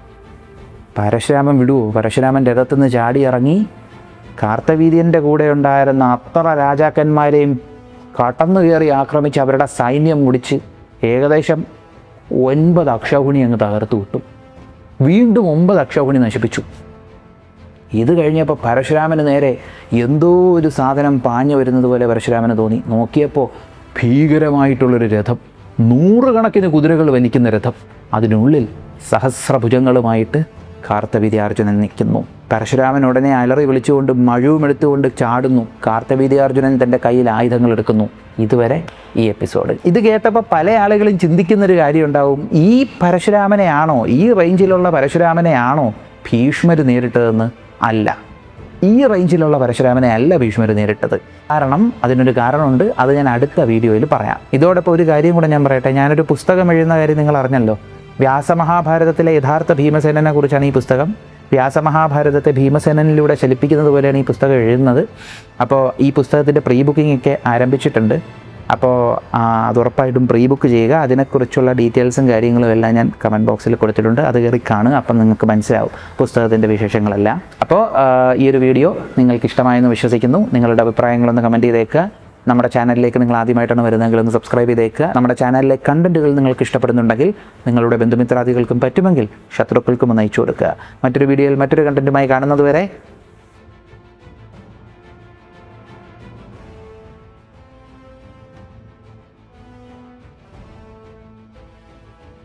പരശുരാമൻ വിടുവോ? പരശുരാമൻ രഥത്തുനിന്ന് ചാടി ഇറങ്ങി കാർത്തവീര്യൻ്റെ കൂടെ ഉണ്ടായിരുന്ന അത്ര രാജാക്കന്മാരെയും കടന്നു കയറി ആക്രമിച്ച് അവരുടെ സൈന്യം മുടിച്ച് ഏകദേശം 9 അക്ഷൗഹിണി അങ്ങ് തകർത്തു വിട്ടു. വീണ്ടും 9 അക്ഷൗഹിണി നശിപ്പിച്ചു. ഇത് കഴിഞ്ഞപ്പോൾ പരശുരാമന് നേരെ എന്തോ ഒരു സാധനം പാഞ്ഞു വരുന്നത് പോലെ പരശുരാമന് തോന്നി. നോക്കിയപ്പോൾ ഭീകരമായിട്ടുള്ളൊരു രഥം, 100 കണക്കിന് കുതിരകൾ വലിക്കുന്ന രഥം. അതിനുള്ളിൽ സഹസ്രഭുജങ്ങളുമായിട്ട് കാർത്തവീര്യാർജുനൻ നിൽക്കുന്നു. പരശുരാമൻ ഉടനെ അലറി വിളിച്ചുകൊണ്ട് മഴവും എടുത്തുകൊണ്ട് ചാടുന്നു. കാർത്തവീര്യാർജുനൻ തൻ്റെ കയ്യിൽ ആയുധങ്ങൾ എടുക്കുന്നു. ഇതുവരെ ഈ എപ്പിസോഡ്. ഇത് കേട്ടപ്പോൾ പല ആളുകളും ചിന്തിക്കുന്നൊരു കാര്യം ഉണ്ടാവും, ഈ പരശുരാമനെയാണോ, ഈ റേഞ്ചിലുള്ള പരശുരാമനെയാണോ ഭീഷ്മർ നേരിട്ടതെന്ന്? അല്ല, ഈ റേഞ്ചിലുള്ള പരശുരാമനെ അല്ല ഭീഷ്മർ നേരിട്ടത്. കാരണം അതിനൊരു കാരണമുണ്ട്. അത് ഞാൻ അടുത്ത വീഡിയോയിൽ പറയാം. ഇതോടൊപ്പം ഒരു കാര്യം കൂടെ ഞാൻ പറയട്ടെ. ഞാനൊരു പുസ്തകം എഴുതുന്ന കാര്യം നിങ്ങൾ അറിഞ്ഞല്ലോ. വ്യാസമഹാഭാരതത്തിലെ യഥാർത്ഥ ഭീമസേനനെ കുറിച്ചാണ് ഈ പുസ്തകം. വ്യാസമഹാഭാരതത്തെ ഭീമസേനനിലൂടെ ചലിപ്പിക്കുന്നത് പോലെയാണ് ഈ പുസ്തകം എഴുതുന്നത്. അപ്പോൾ ഈ പുസ്തകത്തിൻ്റെ പ്രീ ബുക്കിംഗ് ഒക്കെ ആരംഭിച്ചിട്ടുണ്ട്. അപ്പോൾ അത് ഉറപ്പായിട്ടും പ്രീ ബുക്ക് ചെയ്യുക. അതിനെക്കുറിച്ചുള്ള ഡീറ്റെയിൽസും കാര്യങ്ങളും എല്ലാം ഞാൻ കമൻറ്റ് ബോക്സിൽ കൊടുത്തിട്ടുണ്ട്. അത് കയറി കാണുക. അപ്പം നിങ്ങൾക്ക് മനസ്സിലാവും പുസ്തകത്തിൻ്റെ വിശേഷങ്ങളെല്ലാം. അപ്പോൾ ഈ ഒരു വീഡിയോ നിങ്ങൾക്ക് ഇഷ്ടമായെന്ന് വിശ്വസിക്കുന്നു. നിങ്ങളുടെ അഭിപ്രായങ്ങളൊന്ന് കമൻറ്റ് ചെയ്തേക്കുക. നമ്മുടെ ചാനലിലേക്ക് നിങ്ങൾ ആദ്യമായിട്ടാണ് വരുന്നതെങ്കിൽ ഒന്ന് സബ്സ്ക്രൈബ് ചെയ്തേക്കുക. നമ്മുടെ ചാനലിലെ കണ്ടൻറ്റുകൾ നിങ്ങൾക്ക് ഇഷ്ടപ്പെടുന്നുണ്ടെങ്കിൽ നിങ്ങളുടെ ബന്ധുമിത്രാദികൾക്കും പറ്റുമെങ്കിൽ ശത്രുക്കൾക്കും ഒന്ന് അയച്ചു കൊടുക്കുക. മറ്റൊരു വീഡിയോയിൽ മറ്റൊരു കണ്ടൻറ്റുമായി കാണുന്നതുവരെ